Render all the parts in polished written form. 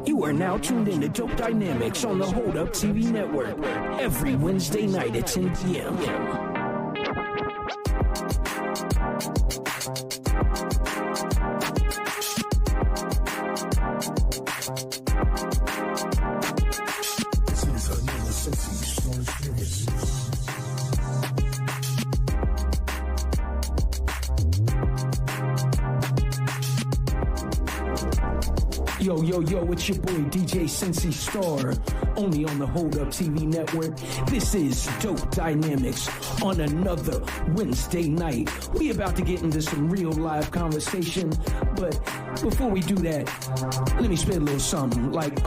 You are now tuned in to Dope Dynamics on the Hold Up TV network every Wednesday night at 10 p.m. This is another sensational experience. Yo, it's your boy DJ Sensi Star, only on the Hold Up TV network. This is Dope Dynamics on another Wednesday night. We about to get into some real live conversation, but before we do that, let me spit a little something like,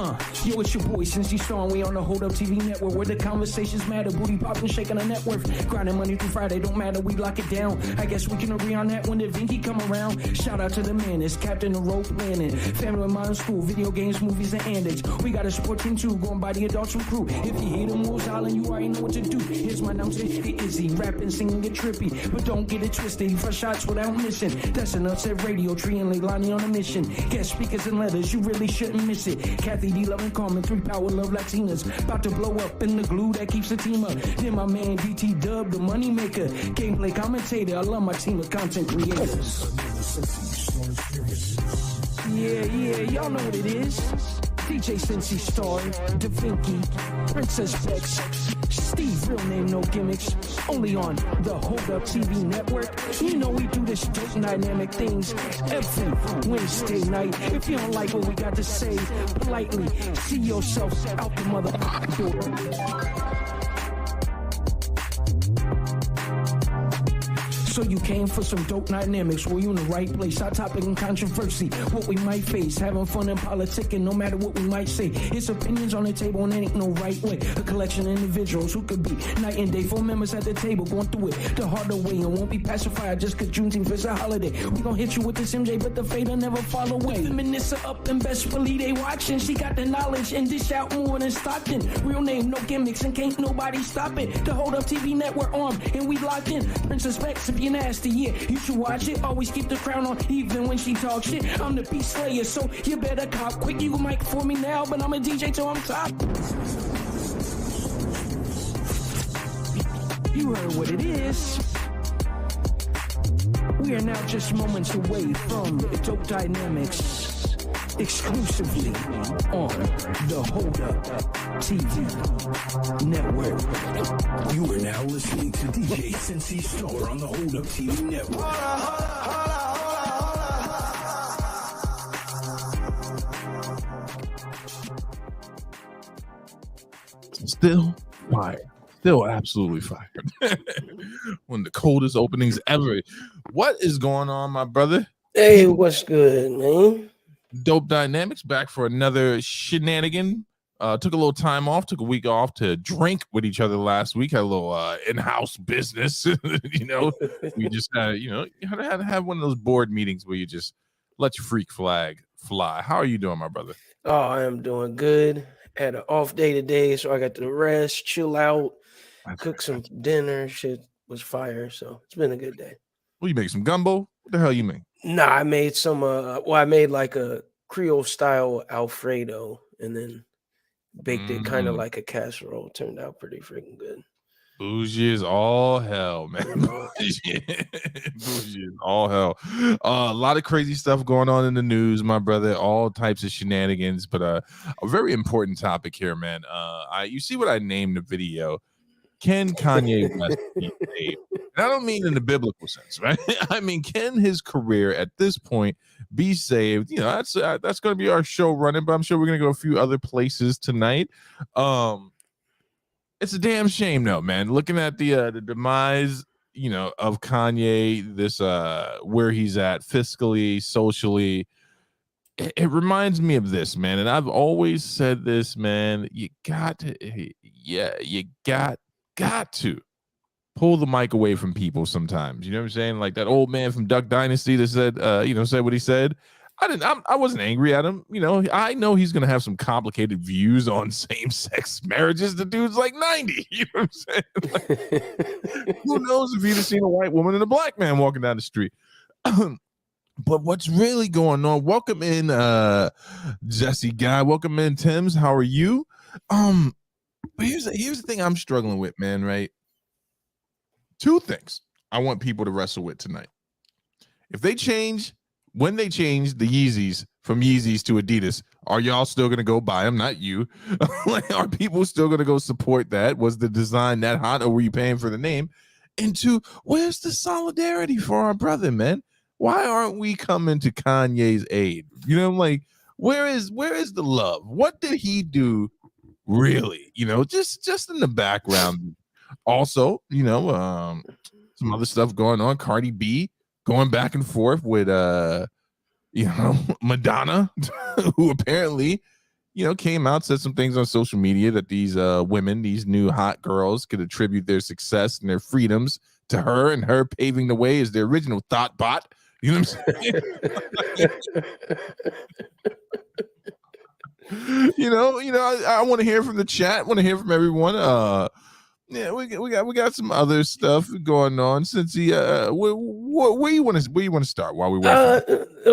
yo, it's your boy Sensi Star, and we on the Hold Up TV network where the conversations matter, booty popping, shaking a net worth, grinding Monday through Friday, don't matter, we lock it down. I guess we can agree on that when the Vinky come around. Shout out to the man, it's Captain the Rope Planning, family and modern school, video games, movies, and antics. We got a sport team too, going by the adults from crew. If you hear the moves island, you already know what to do. Here's my announcer, Izzy, rapping, singing, get trippy, but don't get it twisted. For shots without missing. That's enough said radio, tree and Leilani on a mission. Guest speakers and letters, you really shouldn't miss it. Kathy D, Love and Carmen, 3 Power Love Latinas, about to blow up in the glue that keeps the team up. Then my man DT Dub, the money maker, gameplay commentator. I love my team of content creators. Yeah, y'all know what it is. DJ Sensi Star, Da Vinci, Princess Bex, Steve, real name, no gimmicks, only on the Hold Up TV network. You know we do this dope dynamic things every Wednesday night. If you don't like what we got to say, politely see yourself out the motherfucking door. So you came for some dope dynamics. Well, you in the right place. Hot topic and controversy. What we might face. Having fun and politicking, no matter what we might say. It's opinions on the table and there ain't no right way. A collection of individuals who could be night and day. 4 members at the table going through it the harder way. And won't be pacified just cause Juneteenth is a holiday. We gon' hit you with this MJ, but the fade'll never fall away. Feminists are up and best believe they watching. She got the knowledge and dish out more than Stockton. Real name, no gimmicks, and can't nobody stop it. The Hold Up TV network armed and we locked in. Princess Bex, if you're nasty, yeah, you should watch it. Always keep the crown on, even when she talks shit. I'm the beast slayer, so you better cop quick. You can mic for me now, but I'm a DJ till I'm top. You heard what it is. We are now just moments away from Dope Dynamics, exclusively on the Hold Up TV network. You are now listening to DJ Sensi Star on the Hold Up TV network. Still fire. Still absolutely fire. One of the coldest openings ever. What is going on, my brother? Hey, what's good, man? Dope Dynamics back for another shenanigan. Took a little time off, took a week off to drink with each other last week. Had a little in-house business. We just had, you had to have one of those board meetings where you just let your freak flag fly. How are you doing, my brother? Oh, I am doing good. Had an off day today, so I got to rest, chill out, cook some dinner. Shit was fire, so it's been a good day. Well, you make some gumbo? What the hell you make? Nah, I made some. I made like a Creole style Alfredo, and then baked it kind of like a casserole. Turned out pretty freaking good. Bougie is all hell, man. Bougie is all hell. A lot of crazy stuff going on in the news, my brother. All types of shenanigans, but a very important topic here, man. You see what I named the video? Can Kanye West be saved? And I don't mean in the biblical sense, right? I mean, can his career at this point be saved? That's going to be our show running, but I'm sure we're going to go a few other places tonight. It's a damn shame, though, man. Looking at the demise, of Kanye, this where he's at fiscally, socially, it reminds me of this, man. And I've always said this, man. You got to pull the mic away from people sometimes. You know what I'm saying? Like that old man from Duck Dynasty that said, said what he said. I wasn't angry at him. I know he's going to have some complicated views on same-sex marriages. The dude's like 90. You know what I'm saying? Like, who knows if he'd have seen a white woman and a black man walking down the street? But what's really going on? Welcome in, Jesse Guy. Welcome in, Tim's. How are you? But here's the thing I'm struggling with, man. Right, two things I want people to wrestle with tonight. If they change, when they change the Yeezys from Yeezys to Adidas, are y'all still gonna go buy them? Not you. Like, are people still gonna go support that? Was the design that hot, or were you paying for the name? And two, where's the solidarity for our brother, man? Why aren't we coming to Kanye's aid? You know, like, where is the love? What did he do really? You know, just in the background. Also, some other stuff going on. Cardi B going back and forth with Madonna, who apparently, came out, said some things on social media that these women, these new hot girls, could attribute their success and their freedoms to her, and her paving the way as the original thought bot. You know what I'm saying? I want to hear from the chat, want to hear from everyone. Yeah, we got some other stuff going on. Since where you want to start while we wait?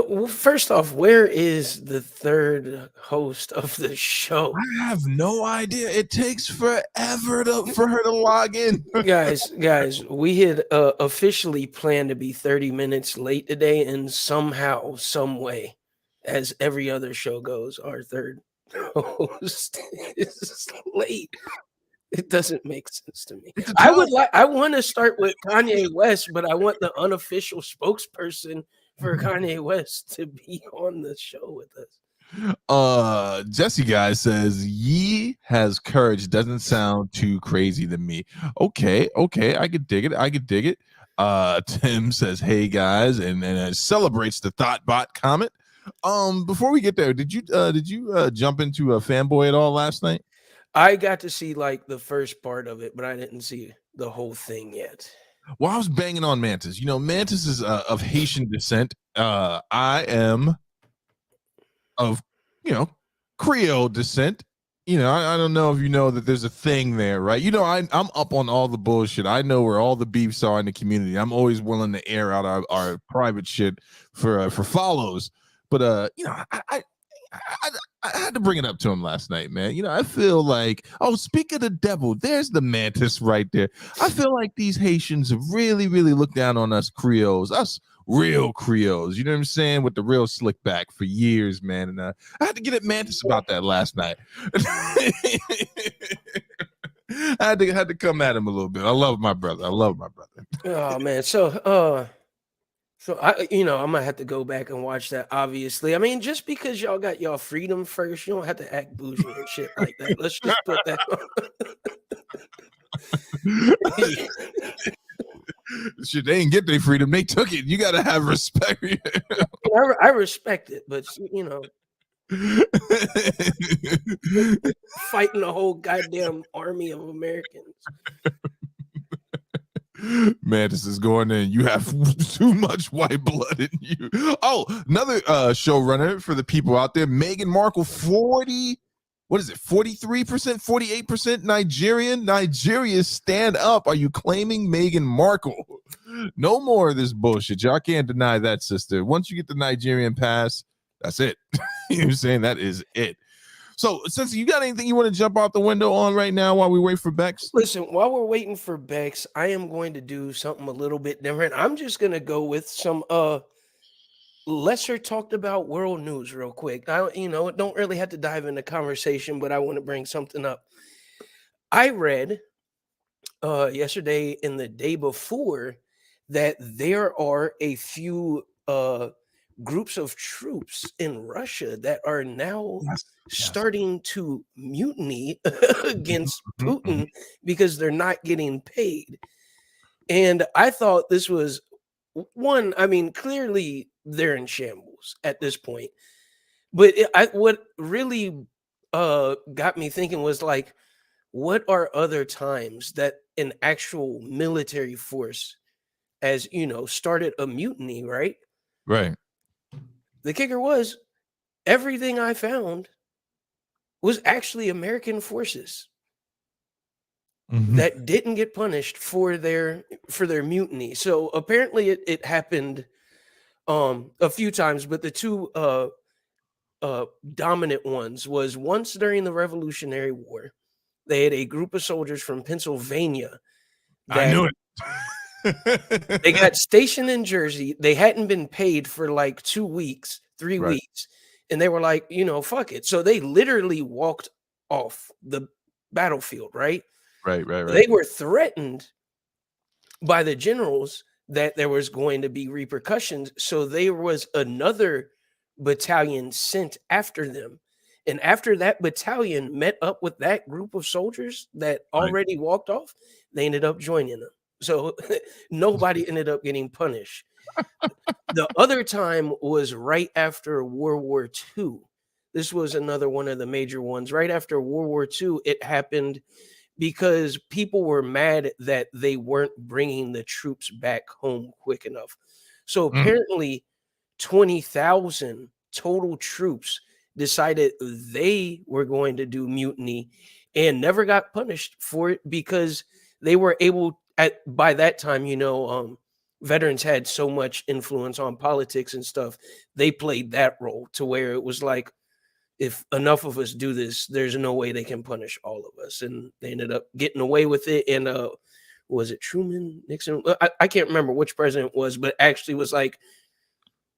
Well, first off, where is the third host of the show? I have no idea. It takes forever for her to log in. guys, we had officially planned to be 30 minutes late today, and somehow, some way, as every other show goes, our third host is late. It doesn't make sense to me. I want to start with Kanye West, but I want the unofficial spokesperson for Kanye West to be on the show with us. Jesse Guy says Yee has courage. Doesn't sound too crazy to me. Okay, I could dig it. Tim says, hey guys, and celebrates the Thoughtbot comment. Before we get there, did you jump into a fanboy at all last night? I got to see like the first part of it, but I didn't see the whole thing yet. Well, I was banging on Mantis. Mantis is of Haitian descent. I am of, Creole descent. I don't know if you know that there's a thing there, right? I'm up on all the bullshit. I know where all the beefs are in the community. I'm always willing to air out our private shit for follows. But I had to bring it up to him last night, man. I feel like, speak of the devil, there's the Mantis right there. I feel like these Haitians have really, really looked down on us Creoles, us real Creoles. You know what I'm saying? With the real slick back for years, man. And I had to get at Mantis about that last night. I had to come at him a little bit. I love my brother. Oh man, so I'm gonna have to go back and watch that. Obviously, I mean, just because y'all got y'all freedom first, you don't have to act bougie and shit like that. Let's just put that on. Shit, they didn't get their freedom; they took it. You gotta have respect. I respect it, but fighting a whole goddamn army of Americans. Mantis is going in. You have too much white blood in you. Oh, another showrunner for the people out there. Meghan Markle, 43%, 48% Nigerian. Nigeria, stand up. Are you claiming Meghan Markle? No more of this bullshit. Y'all can't deny that, sister. Once you get the Nigerian pass, that's it. You know what I'm saying? That is it. So, since you got anything you want to jump out the window on right now while we wait for Bex? Listen, while we're waiting for Bex, I am going to do something a little bit different. I'm just going to go with some lesser talked about world news real quick. Don't really have to dive into conversation, but I want to bring something up. I read yesterday and the day before that there are a few groups of troops in Russia that are now starting to mutiny against Putin because they're not getting paid. And I thought this was one, I mean, clearly they're in shambles at this point. But what really got me thinking was like, what are other times that an actual military force started a mutiny, right? Right. The kicker was everything I found was actually American forces that didn't get punished for their mutiny. So apparently it happened a few times, but the two dominant ones was once during the Revolutionary War. They had a group of soldiers from Pennsylvania I that knew they it. got stationed in Jersey. They hadn't been paid for like 2 weeks, three Right, weeks, and they were like, fuck it. So they literally walked off the battlefield, right? right, right, right. They were threatened by the generals that there was going to be repercussions. So there was another battalion sent after them. And after that battalion met up with that group of soldiers that Right. already walked off, they ended up joining them. So nobody ended up getting punished. The other time was right after World War II. This was another one of the major ones. Right after World War II, it happened because people were mad that they weren't bringing the troops back home quick enough. So Mm. apparently 20,000 total troops decided they were going to do mutiny and never got punished for it because they were able at by that time, veterans had so much influence on politics and stuff. They played that role to where it was like, if enough of us do this, there's no way they can punish all of us. And they ended up getting away with it. And was it Truman, Nixon? I can't remember which president it was, but actually was like,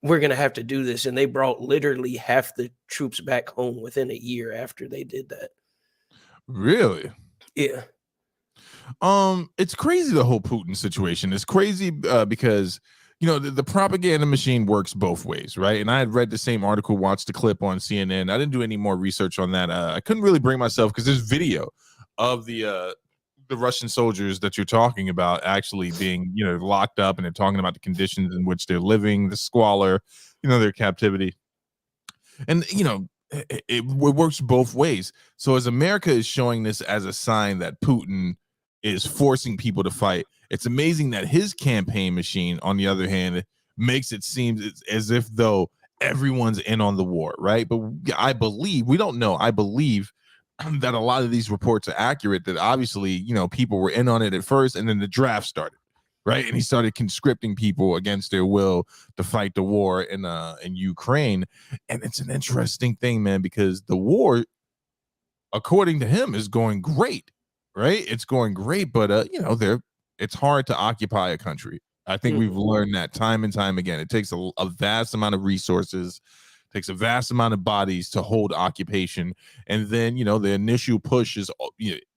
we're going to have to do this. And they brought literally half the troops back home within a year after they did that. Really? Yeah. It's crazy, the whole Putin situation. It's crazy because the propaganda machine works both ways, right? And I had read the same article, watched the clip on CNN. I didn't do any more research on that. I couldn't really bring myself because there's video of the Russian soldiers that you're talking about actually being locked up, and they're talking about the conditions in which they're living, the squalor, their captivity, and it works both ways. So as America is showing this as a sign that Putin is forcing people to fight, it's amazing that his campaign machine, on the other hand, makes it seem as if though everyone's in on the war, right? But I believe, we don't know, I believe that a lot of these reports are accurate, that obviously, people were in on it at first, and then the draft started, right? And he started conscripting people against their will to fight the war in Ukraine. And it's an interesting thing, man, because the war, according to him, is going great, right? It's going great, but it's hard to occupy a country. I think we've learned that time and time again. It takes a vast amount of resources, takes a vast amount of bodies to hold occupation, and then the initial push is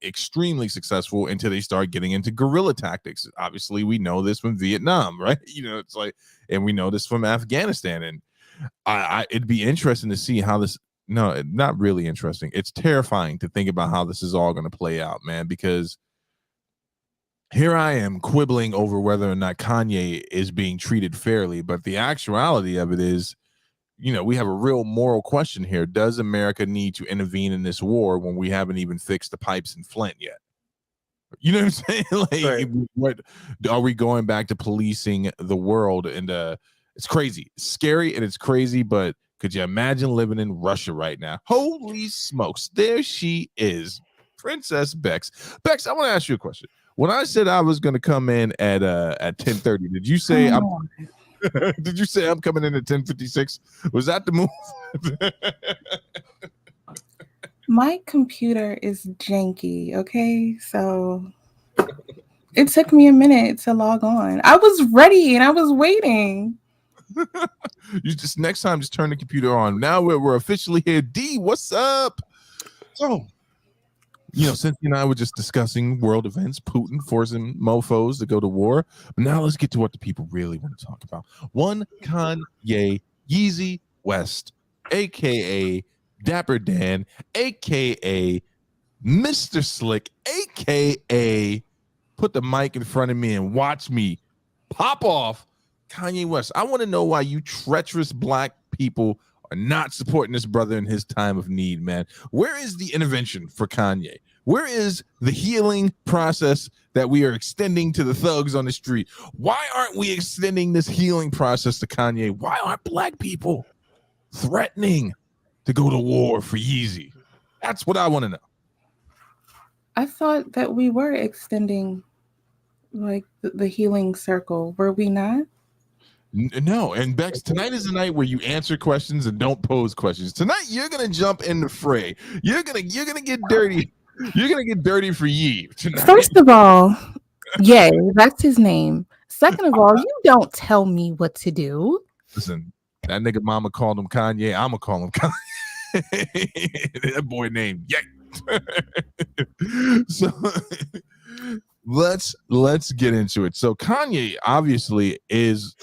extremely successful until they start getting into guerrilla tactics. Obviously, we know this from Vietnam, right? It's like, and we know this from Afghanistan, and it'd be interesting to see how this. No, not really interesting. It's terrifying to think about how this is all going to play out, man, because here I am quibbling over whether or not Kanye is being treated fairly, but the actuality of it is, we have a real moral question here. Does America need to intervene in this war when we haven't even fixed the pipes in Flint yet? You know what I'm saying? Like, Right. what are we going back to policing the world? And it's crazy, it's scary, and it's crazy, but could you imagine living in Russia right now? Holy smokes, there she is, Princess Bex. Bex, I want to ask you a question. When I said I was going to come in at 10:30, did you say did you say I'm coming in at 10:56? Was that the move? My computer is janky, okay? So it took me a minute to log on. I was ready and I was waiting. You just next time just turn the computer on. Now we're officially here. D, what's up? So, Cynthia and I were just discussing world events, Putin forcing mofos to go to war. But now let's get to what the people really want to talk about. One Kanye Yeezy West, aka Dapper Dan, aka Mr. Slick, aka put the mic in front of me and watch me pop off. Kanye West, I want to know why you treacherous black people are not supporting this brother in his time of need, man. Where is the intervention for Kanye? Where is the healing process that we are extending to the thugs on the street? Why aren't we extending this healing process to Kanye? Why aren't black people threatening to go to war for Yeezy? That's what I want to know. I thought that we were extending like the healing circle. Were we not? No, and Bex, tonight is the night where you answer questions and don't pose questions. Tonight, you're gonna jump in the fray. You're gonna get dirty. You're gonna get dirty for Yee tonight. First of all, yeah, that's his name. Second of all, you don't tell me what to do. Listen, that nigga mama called him Kanye. I'ma call him Kanye. That boy named Ye. So let's get into it. So Kanye obviously is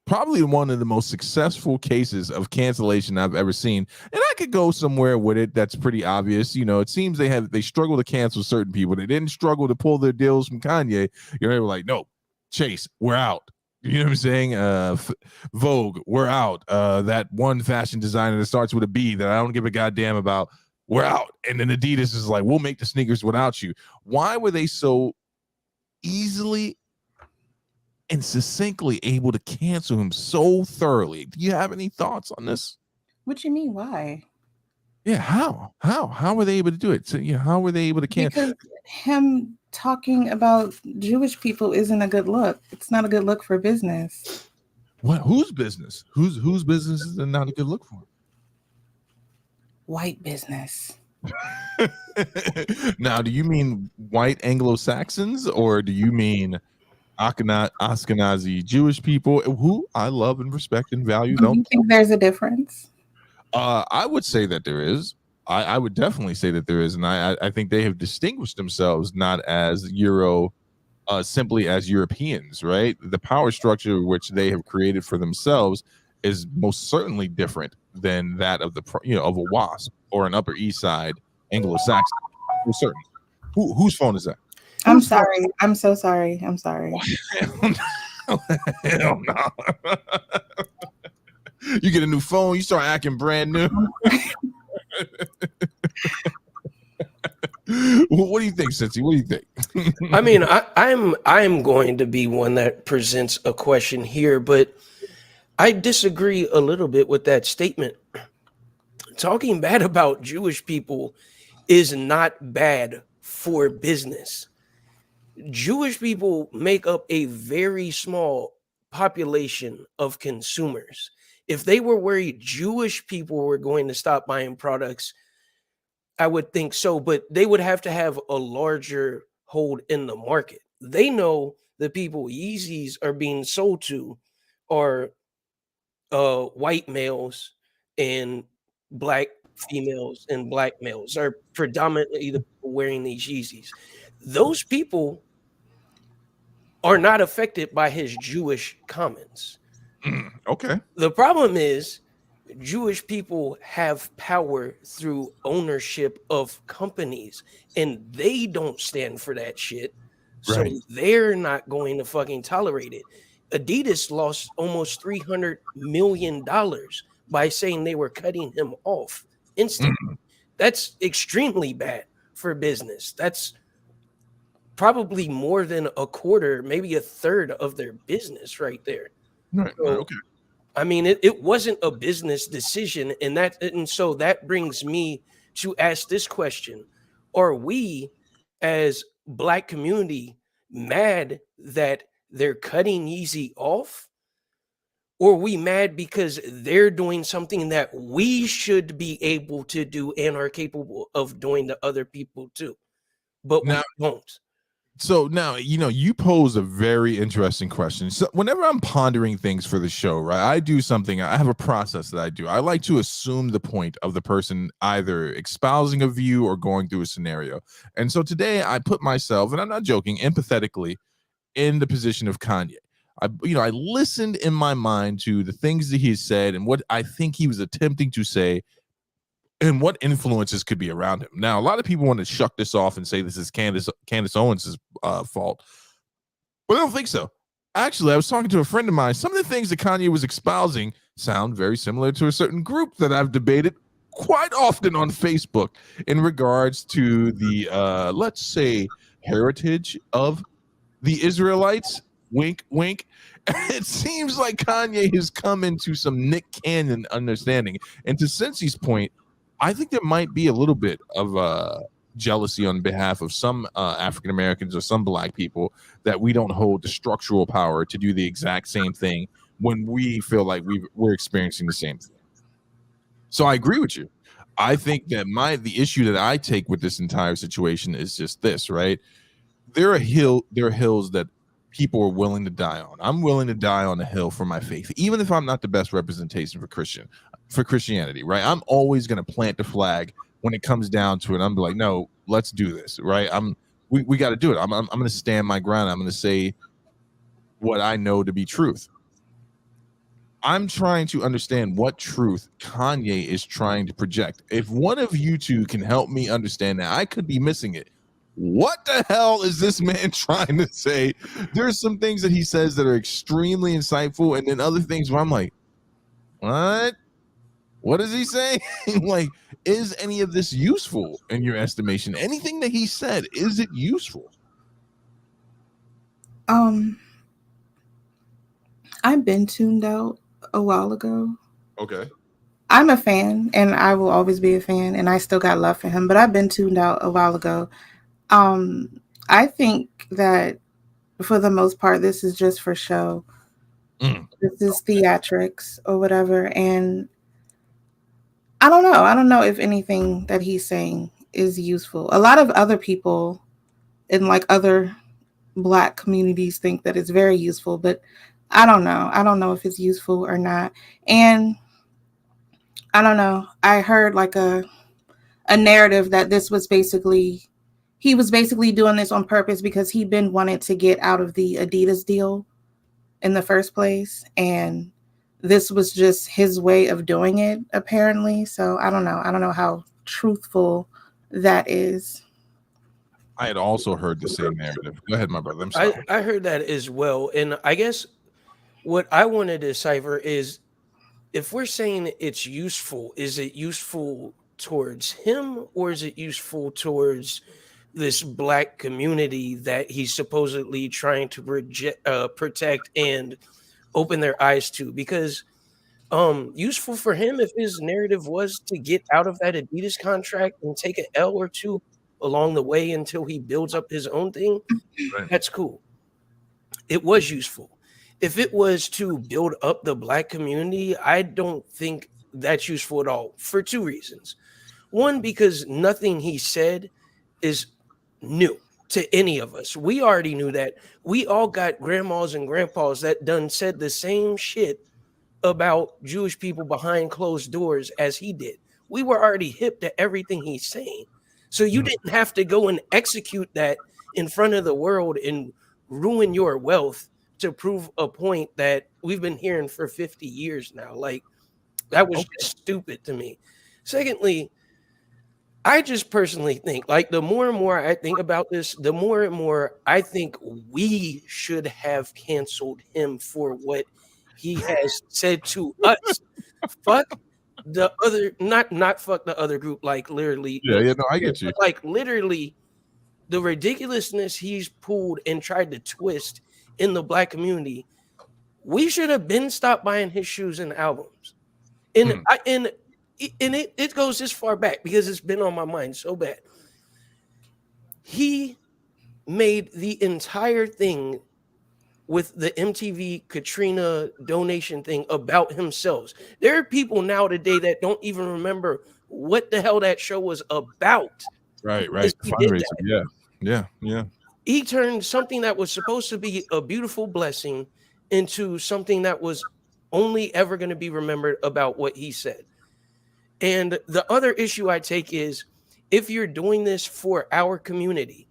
probably one of the most successful cases of cancellation I've ever seen, and I could go somewhere with it. That's pretty obvious. You know, it seems they struggle to cancel certain people. They didn't struggle to pull their deals from Kanye. You know, they were like, no, Chase, we're out. You know what I'm saying? Vogue, we're out. That one fashion designer that starts with a B that I don't give a goddamn about, we're out. And then Adidas is like, we'll make the sneakers without you. Why were they so easily and succinctly able to cancel him so thoroughly? Do you have any thoughts on this? What you mean? Why? Yeah, how were they able to do it? So, how were they able to cancel? Because him talking about Jewish people isn't a good look. It's not a good look for business. What? Whose business? Whose business is it not a good look for? White business. Now, do you mean white Anglo-Saxons, or do you mean Ashkenazi Jewish people who I love and respect and value? Do you think there's a difference? I would say that there is. I would definitely say that there is, and I think they have distinguished themselves not as simply as Europeans, right? The power structure which they have created for themselves is most certainly different than that of of a WASP or an Upper East Side Anglo-Saxon. For certain. Whose phone is that? I'm sorry. I'm so sorry. I'm sorry. Hell no. You get a new phone, you start acting brand new. What do you think, Cincy? What do you think? I mean, I'm going to be one that presents a question here, but I disagree a little bit with that statement. Talking bad about Jewish people is not bad for business. Jewish people make up a very small population of consumers. If they were worried Jewish people were going to stop buying products, I would think so, but they would have to have a larger hold in the market. They know the people Yeezys are being sold to are white males and black females and black males are predominantly the people wearing these Yeezys. Those people are not affected by his Jewish comments. Okay. The problem is Jewish people have power through ownership of companies, and they don't stand for that shit. So Right. they're not going to fucking tolerate it. Adidas lost almost $300 million by saying they were cutting him off instantly. That's extremely bad for business. That's probably more than a quarter, maybe a third of their business right there. Right. So, Okay. I mean, it wasn't a business decision, and so that brings me to ask this question: are we, as Black community, mad that they're cutting Yeezy off, or are we mad because they're doing something that we should be able to do and are capable of doing to other people too, but we won't? So now, you pose a very interesting question. So whenever I'm pondering things for the show, right, I have a process that I do. I like to assume the point of the person either espousing a view or going through a scenario. And so today I put myself, and I'm not joking, empathetically in the position of Kanye. I listened in my mind to the things that he said and what I think he was attempting to say and what influences could be around him. Now, a lot of people want to shuck this off and say this is Candace Owens' fault, but I don't think so. Actually, I was talking to a friend of mine. Some of the things that Kanye was espousing sound very similar to a certain group that I've debated quite often on Facebook in regards to the, let's say, heritage of the Israelites. Wink, wink. It seems like Kanye has come into some Nick Cannon understanding. And to Cincy's point, I think there might be a little bit of jealousy on behalf of some African Americans or some Black people that we don't hold the structural power to do the exact same thing when we feel like we're experiencing the same thing. So I agree with you. I think that the issue that I take with this entire situation is just this, right? There are hills that people are willing to die on. I'm willing to die on a hill for my faith, even if I'm not the best representation for Christianity, right? I'm always going to plant the flag when it comes down to it. I'm like, no, let's do this, right? We got to do it. I'm going to stand my ground. I'm going to say what I know to be truth. I'm trying to understand what truth Kanye is trying to project. If one of you two can help me understand that, I could be missing it. What the hell is this man trying to say? There's some things that he says that are extremely insightful, and then other things where I'm like, what? What is he saying? Like, is any of this useful in your estimation? Anything that he said, is it useful? I've been tuned out a while ago. Okay. I'm a fan, and I will always be a fan, and I still got love for him, but I've been tuned out a while ago. I think that for the most part, this is just for show. This is theatrics or whatever. And I don't know. I don't know if anything that he's saying is useful. A lot of other people in like other Black communities think that it's very useful, but I don't know. I don't know if it's useful or not. And I don't know. I heard like a narrative that this was basically, he was basically doing this on purpose because he'd been wanting to get out of the Adidas deal in the first place. And this was just his way of doing it, apparently. So I don't know. I don't know how truthful that is. I had also heard the same narrative. Go ahead, my brother. I'm sorry. I heard that as well. And I guess what I want to decipher is, if we're saying it's useful, is it useful towards him, or is it useful towards this Black community that he's supposedly trying to protect and open their eyes to? Because useful for him, if his narrative was to get out of that Adidas contract and take an L or two along the way until he builds up his own thing, Right. that's cool. It was useful. If it was to build up the Black community, I don't think that's useful at all, for two reasons. One, because nothing he said is new to any of us. We already knew that. We all got grandmas and grandpas that done said the same shit about Jewish people behind closed doors as he did. We were already hip to everything he's saying. So you didn't have to go and execute that in front of the world and ruin your wealth to prove a point that we've been hearing for 50 years now. Like, that was just stupid to me. Secondly, I just personally think, like, the more and more I think about this, the more and more I think we should have canceled him for what he has said to us. Fuck the other, not fuck the other group, like literally. Yeah, no, I get you. But like literally, the ridiculousness he's pulled and tried to twist in the Black community, we should have been stopped buying his shoes and albums. And it goes this far back because it's been on my mind so bad. He made the entire thing with the MTV Katrina donation thing about himself. There are people now today that don't even remember what the hell that show was about. Right. Yeah. He turned something that was supposed to be a beautiful blessing into something that was only ever going to be remembered about what he said. And the other issue I take is, if you're doing this for our community,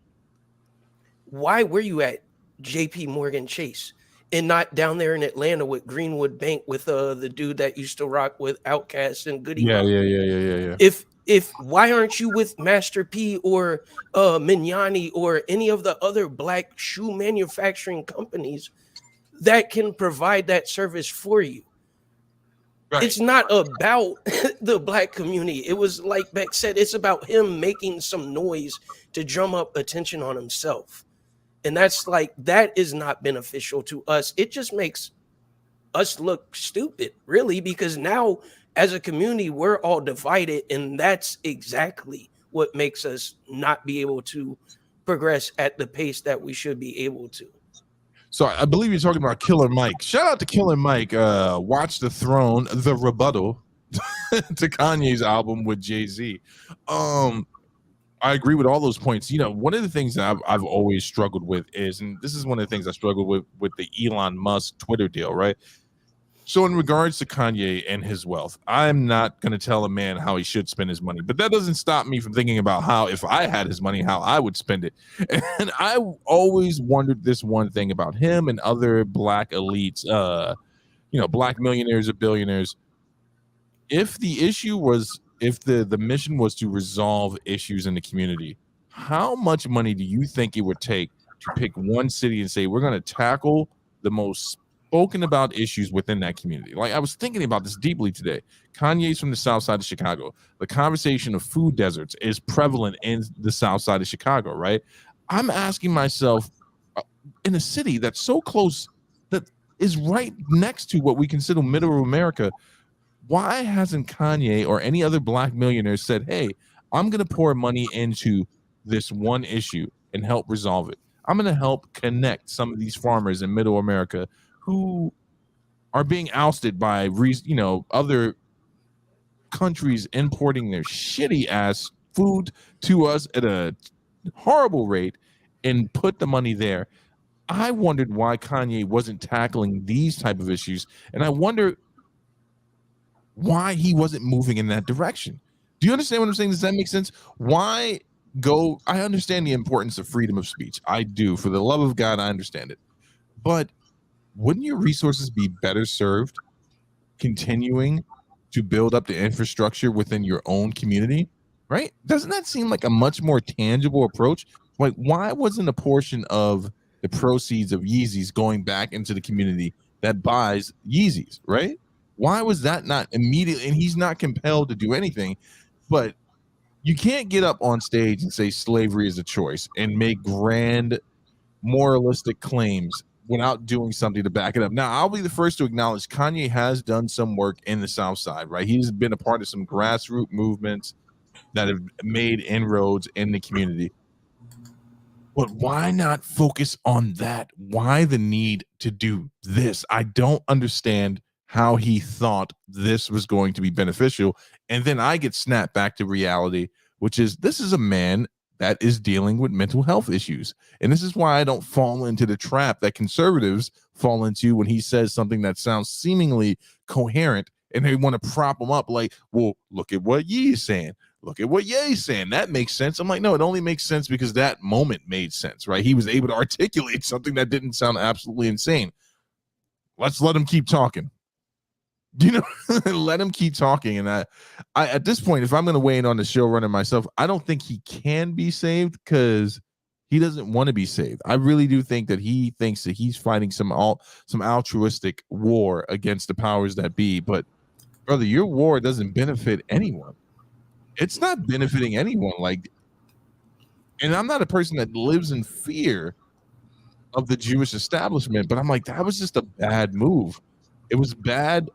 why were you at JP Morgan Chase and not down there in Atlanta with Greenwood Bank with the dude that used to rock with Outkast and Goody? Yeah. If why aren't you with Master P or Mignani or any of the other Black shoe manufacturing companies that can provide that service for you? Right. It's not about the Black community. It was like Beck said, it's about him making some noise to drum up attention on himself. And that's like, that is not beneficial to us. It just makes us look stupid, really, because now as a community, we're all divided. And that's exactly what makes us not be able to progress at the pace that we should be able to. So I believe you're talking about Killer Mike. Shout out to Killer Mike. Watch the Throne, the rebuttal to Kanye's album with Jay-Z. I agree with all those points. You know, one of the things that I've always struggled with is, and this is one of the things I struggled with the Elon Musk Twitter deal, right? So in regards to Kanye and his wealth, I'm not going to tell a man how he should spend his money, but that doesn't stop me from thinking about how, if I had his money, how I would spend it. And I always wondered this one thing about him and other black elites, black millionaires or billionaires. If the issue was, if the mission was to resolve issues in the community, how much money do you think it would take to pick one city and say, we're going to tackle the most spoken about issues within that community? Like, I was thinking about this deeply today. Kanye's from the south side of Chicago. The conversation of food deserts is prevalent in the south side of Chicago, right? I'm asking myself, in a city that's so close, that is right next to what we consider middle America, why hasn't Kanye or any other black millionaire said, hey, I'm going to pour money into this one issue and help resolve it? I'm going to help connect some of these farmers in middle America who are being ousted by other countries importing their shitty ass food to us at a horrible rate, and put the money there. I wondered why Kanye wasn't tackling these type of issues, and I wonder why he wasn't moving in that direction. Do you understand what I'm saying? Does that make sense? Why go? I understand the importance of freedom of speech. I do. For the love of God, I understand it. But wouldn't your resources be better served continuing to build up the infrastructure within your own community? Right? Doesn't that seem like a much more tangible approach? Like, why wasn't a portion of the proceeds of Yeezys going back into the community that buys Yeezys, right? Why was that not immediately? And he's not compelled to do anything, but you can't get up on stage and say slavery is a choice and make grand moralistic claims without doing something to back it up. Now, I'll be the first to acknowledge Kanye has done some work in the South Side, right? He's been a part of some grassroots movements that have made inroads in the community. But why not focus on that? Why the need to do this? I don't understand how he thought this was going to be beneficial. And then I get snapped back to reality, which is, this is a man that is dealing with mental health issues. And this is why I don't fall into the trap that conservatives fall into when he says something that sounds seemingly coherent, and they want to prop him up like, well, look at what Ye is saying. Look at what Ye's saying. That makes sense. I'm like, no, it only makes sense because that moment made sense, right? He was able to articulate something that didn't sound absolutely insane. Let's let him keep talking. Let him keep talking. And I at this point, if I'm going to weigh in on the showrunner myself, I don't think he can be saved because he doesn't want to be saved. I really do think that he thinks that he's fighting some altruistic war against the powers that be. But brother, your war doesn't benefit anyone. It's not benefiting anyone. Like, and I'm not a person that lives in fear of the Jewish establishment, but I'm like, that was just a bad move. It was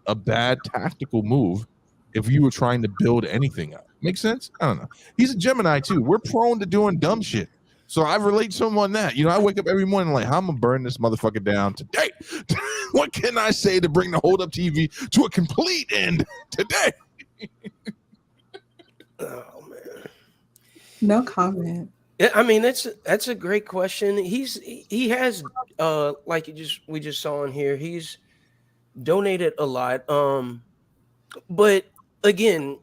a bad tactical move if you were trying to build anything up. Make sense? I don't know. He's a Gemini too. We're prone to doing dumb shit. So I relate to him on that. I wake up every morning like, how am I gonna burn this motherfucker down today? What can I say to bring the Hold Up TV to a complete end today? Oh man. No comment. I mean, that's a great question. He has like we just saw in here, he's donated a lot. But again,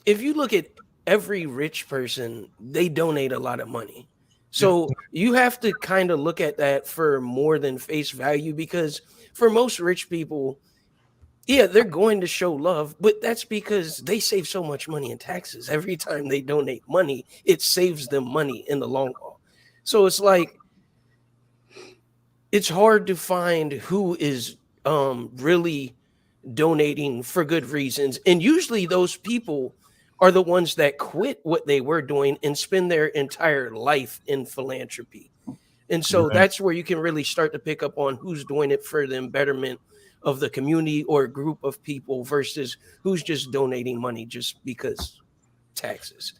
if you look at every rich person, they donate a lot of money. So you have to kind of look at that for more than face value, because for most rich people, yeah, they're going to show love, but that's because they save so much money in taxes. Every time they donate money, it saves them money in the long haul. So it's like, it's hard to find who is really donating for good reasons. And usually those people are the ones that quit what they were doing and spend their entire life in philanthropy. And so that's where you can really start to pick up on who's doing it for the betterment of the community or a group of people versus who's just donating money just because taxes.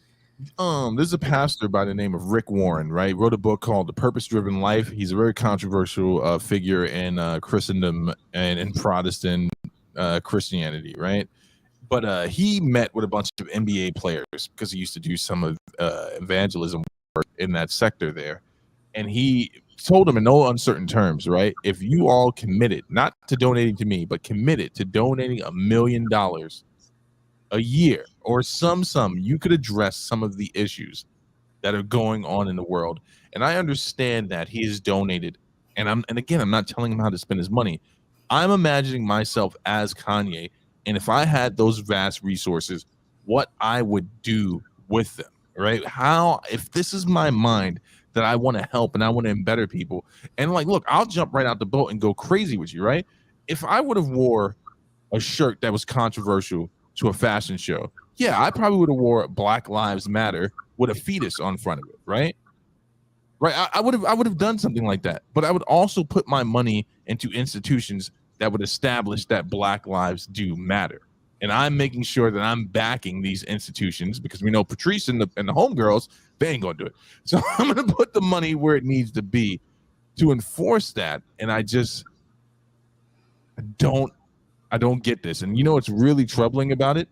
There's a pastor by the name of Rick Warren, right? Wrote a book called The Purpose Driven Life. He's a very controversial figure in Christendom and in Protestant Christianity, right? But he met with a bunch of NBA players because he used to do some of evangelism work in that sector there. And he told them in no uncertain terms, right? If you all committed, not to donating to me, but committed to donating $1 million a year or some sum, you could address some of the issues that are going on in the world. And I understand that he has donated. And again, I'm not telling him how to spend his money. I'm imagining myself as Kanye. And if I had those vast resources, what I would do with them, right? If this is my mind that I want to help and I want to better people, and like, look, I'll jump right out the boat and go crazy with you, right? If I would have wore a shirt that was controversial to a fashion show, yeah, I probably would have wore Black Lives Matter with a fetus on front of it, right? Right. I would have done something like that, but I would also put my money into institutions that would establish that Black lives do matter. And I'm making sure that I'm backing these institutions because we know Patrice and the homegirls, they ain't gonna do it. So I'm gonna put the money where it needs to be to enforce that. And I don't get this. And you know what's really troubling about it?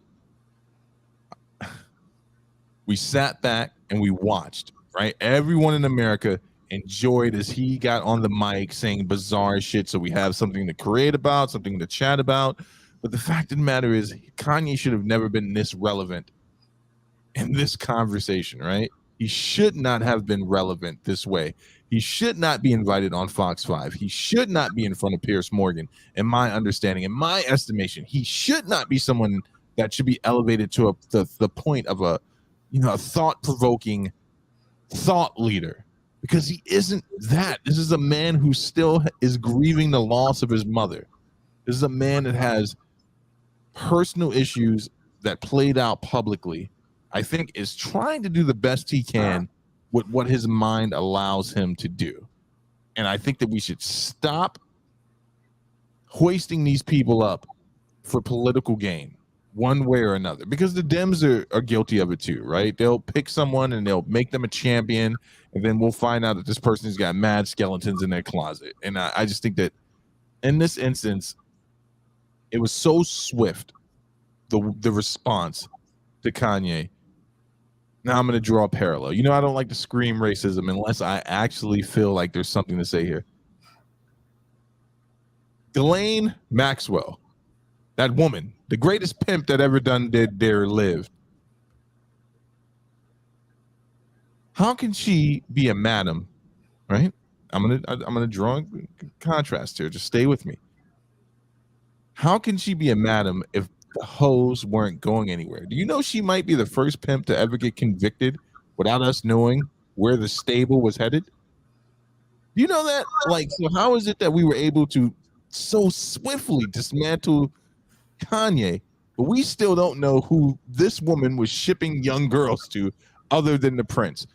We sat back and we watched, right? Everyone in America enjoyed as he got on the mic saying bizarre shit. So we have something to create about, something to chat about. But the fact of the matter is, Kanye should have never been this relevant in this conversation, right? He should not have been relevant this way. He should not be invited on Fox 5. He should not be in front of Piers Morgan. In my understanding, in my estimation, he should not be someone that should be elevated to the point of a thought-provoking thought leader, because he isn't that. This is a man who still is grieving the loss of his mother. This is a man that has personal issues that played out publicly. I think is trying to do the best he can with what his mind allows him to do. And I think that we should stop hoisting these people up for political gain one way or another, because the Dems are guilty of it too, right? They'll pick someone and they'll make them a champion, and then we'll find out that this person's got mad skeletons in their closet. And I just think that in this instance, it was so swift, the response to Kanye. Now I'm going to draw a parallel. You know, I don't like to scream racism unless I actually feel like there's something to say here. Ghislaine Maxwell, that woman, the greatest pimp that ever did lived. How can she be a madam, right? I'm gonna draw a contrast here. Just stay with me. How can she be a madam if the hoes weren't going anywhere? Do you know she might be the first pimp to ever get convicted without us knowing where the stable was headed? Do you know that? Like, so how is it that we were able to so swiftly dismantle Kanye, but we still don't know who this woman was shipping young girls to other than the prince?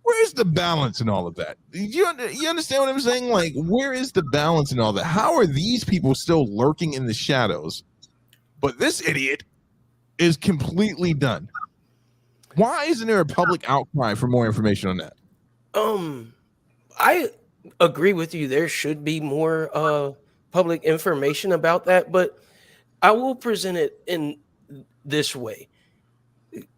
Where's the balance in all of that? You understand what I'm saying? Like, where is the balance in all that? How are these people still lurking in the shadows, but this idiot is completely done? Why isn't there a public outcry for more information on that? I agree with you. There should be more public information about that, but I will present it in this way.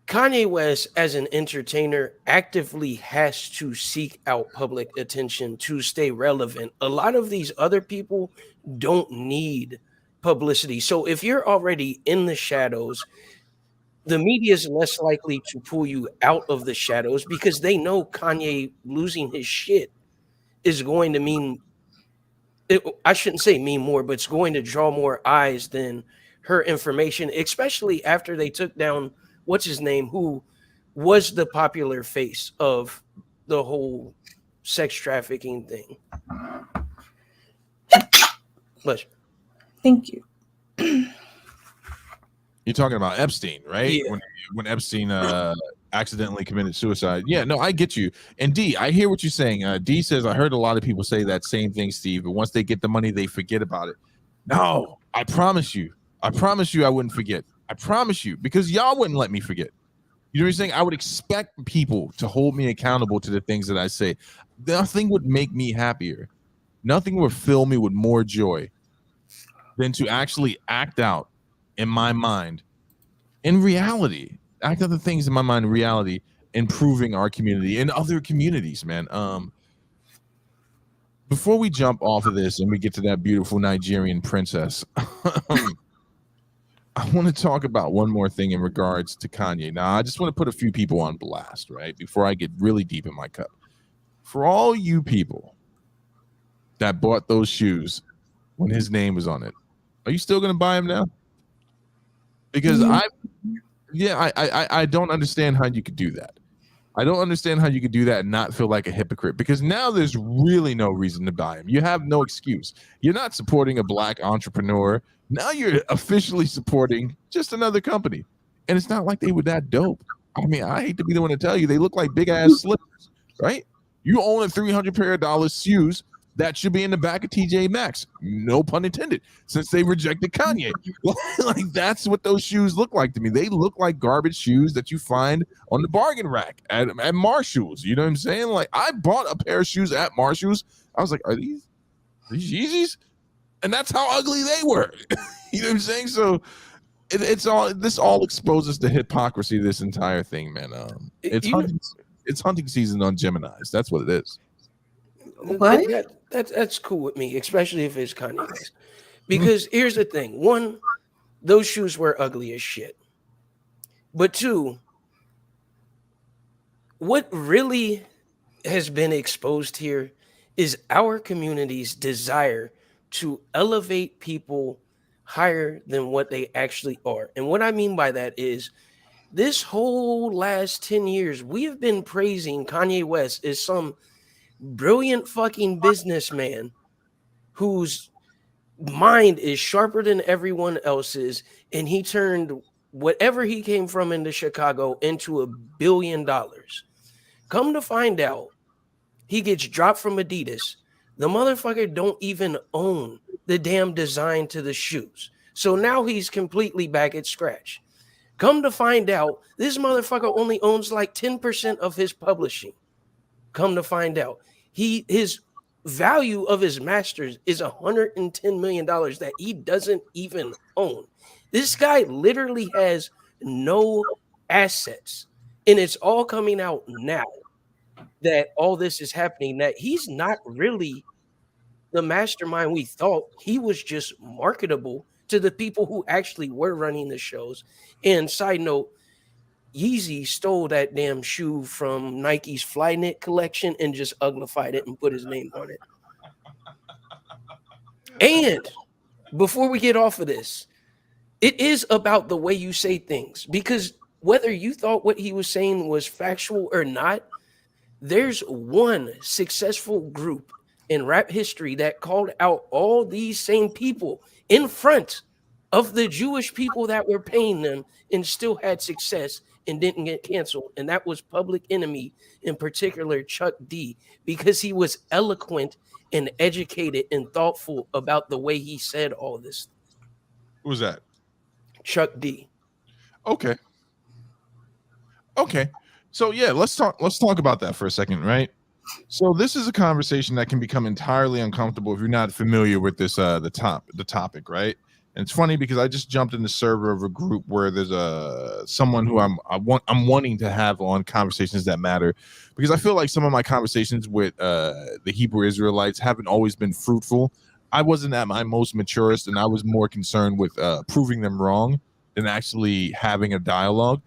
Kanye West, as an entertainer, actively has to seek out public attention to stay relevant. A lot of these other people don't need publicity. So if you're already in the shadows, the media is less likely to pull you out of the shadows because they know Kanye losing his shit is going to mean, I shouldn't say mean more, but it's going to draw more eyes than her information, especially after they took down what's his name, who was the popular face of the whole sex trafficking thing. But Thank you. You're talking about Epstein, right? Yeah. When Epstein accidentally committed suicide. Yeah, no, I get you. And D, I hear what you're saying. D says, I heard a lot of people say that same thing, Steve, but once they get the money, they forget about it. No, I promise you I wouldn't forget. I promise you, because y'all wouldn't let me forget. You know what I'm saying? I would expect people to hold me accountable to the things that I say. Nothing would make me happier. Nothing would fill me with more joy than to actually act out in my mind, in reality, act out the things in my mind in reality, improving our community and other communities, man. Before we jump off of this and we get to that beautiful Nigerian princess, I want to talk about one more thing in regards to Kanye. Now, I just want to put a few people on blast, right? Before I get really deep in my cup. For all you people that bought those shoes when his name was on it, are you still going to buy them now? Because I don't understand how you could do that. I don't understand how you could do that and not feel like a hypocrite, because now there's really no reason to buy them. You have no excuse. You're not supporting a black entrepreneur. Now you're officially supporting just another company. And it's not like they were that dope. I mean, I hate to be the one to tell you, they look like big ass slippers, right? You own a $300 pair of shoes that should be in the back of TJ Maxx. No pun intended, since they rejected Kanye. Like, that's what those shoes look like to me. They look like garbage shoes that you find on the bargain rack at Marshall's. You know what I'm saying? Like, I bought a pair of shoes at Marshall's. I was like, are these Yeezys? And that's how ugly they were. You know what I'm saying? So this all exposes the hypocrisy of this entire thing, man. It's hunting season on Geminis. That's what it is. What? That's cool with me, especially if it's Kanye West. Because here's the thing: one, those shoes were ugly as shit. But two, what really has been exposed here is our community's desire to elevate people higher than what they actually are. And what I mean by that is, this whole last 10 years, we have been praising Kanye West as some brilliant fucking businessman whose mind is sharper than everyone else's, and he turned whatever he came from into Chicago into $1 billion. Come to find out, he gets dropped from Adidas. The motherfucker don't even own the damn design to the shoes. So now he's completely back at scratch. Come to find out, this motherfucker only owns like 10% of his publishing. Come to find out, his value of his masters is $110 million that he doesn't even own. This guy literally has no assets, and it's all coming out now that all this is happening, that he's not really the mastermind we thought. He was just marketable to the people who actually were running the shows. And side note, Yeezy stole that damn shoe from Nike's Flyknit collection and just uglified it and put his name on it. And before we get off of this, it is about the way you say things, because whether you thought what he was saying was factual or not, there's one successful group in rap history that called out all these same people in front of the Jewish people that were paying them and still had success and didn't get canceled. And that was Public Enemy, in particular Chuck D, because he was eloquent and educated and thoughtful about the way he said all this. Who was that? Chuck D. Okay. So yeah, let's talk about that for a second, right? So this is a conversation that can become entirely uncomfortable if you're not familiar with this the topic, right? And it's funny because I just jumped in the server of a group where there's someone who I'm wanting to have on Conversations That Matter, because I feel like some of my conversations with the Hebrew Israelites haven't always been fruitful. I wasn't at my most maturest, and I was more concerned with proving them wrong than actually having a dialogue.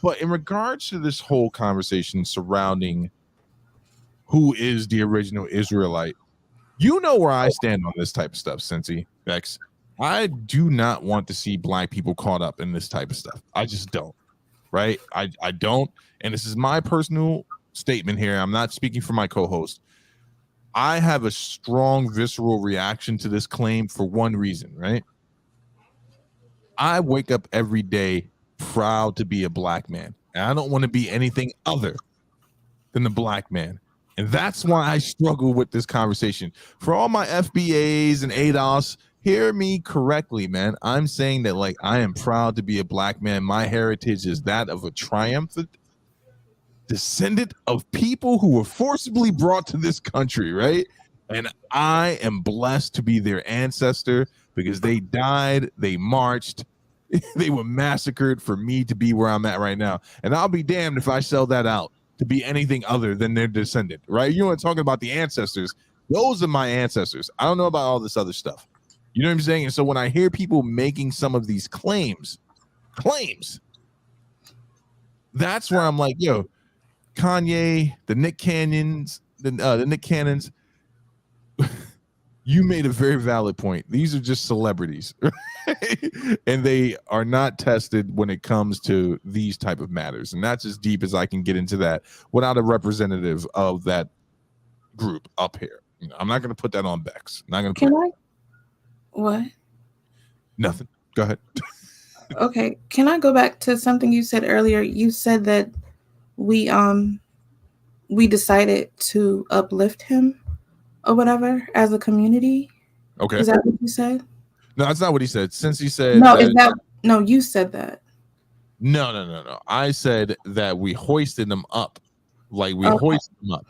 But in regards to this whole conversation surrounding who is the original Israelite, you know where I stand on this type of stuff, Cincy, Bex. I do not want to see black people caught up in this type of stuff. I just don't, right? I don't. And this is my personal statement here. I'm not speaking for my co-host. I have a strong visceral reaction to this claim for one reason, right? I wake up every day proud to be a black man, and I don't want to be anything other than the black man. And that's why I struggle with this conversation. For all my FBAs and ADOS, Hear me correctly, man. I'm saying that like I am proud to be a black man. My heritage is that of a triumphant descendant of people who were forcibly brought to this country, right? And I am blessed to be their ancestor because they died, they marched, they were massacred for me to be where I'm at right now. And I'll be damned if I sell that out to be anything other than their descendant, right? You know what I'm talking about? The ancestors. Those are my ancestors. I don't know about all this other stuff. You know what I'm saying? And so when I hear people making some of these claims, that's where I'm like, yo, Kanye, the Nick Cannons, the Nick Cannons, you made a very valid point. These are just celebrities, right? And they are not tested when it comes to these type of matters. And that's as deep as I can get into that without a representative of that group up here. You know, I'm not going to put that on Bex. Not going to. Can I? What? Nothing. Go ahead. Okay. Can I go back to something you said earlier? You said that we decided to uplift him or whatever as a community. Okay. Is that what you said? No, that's not what he said. Since he said no, you said that. No. I said that we hoisted him up. Like we hoisted him up.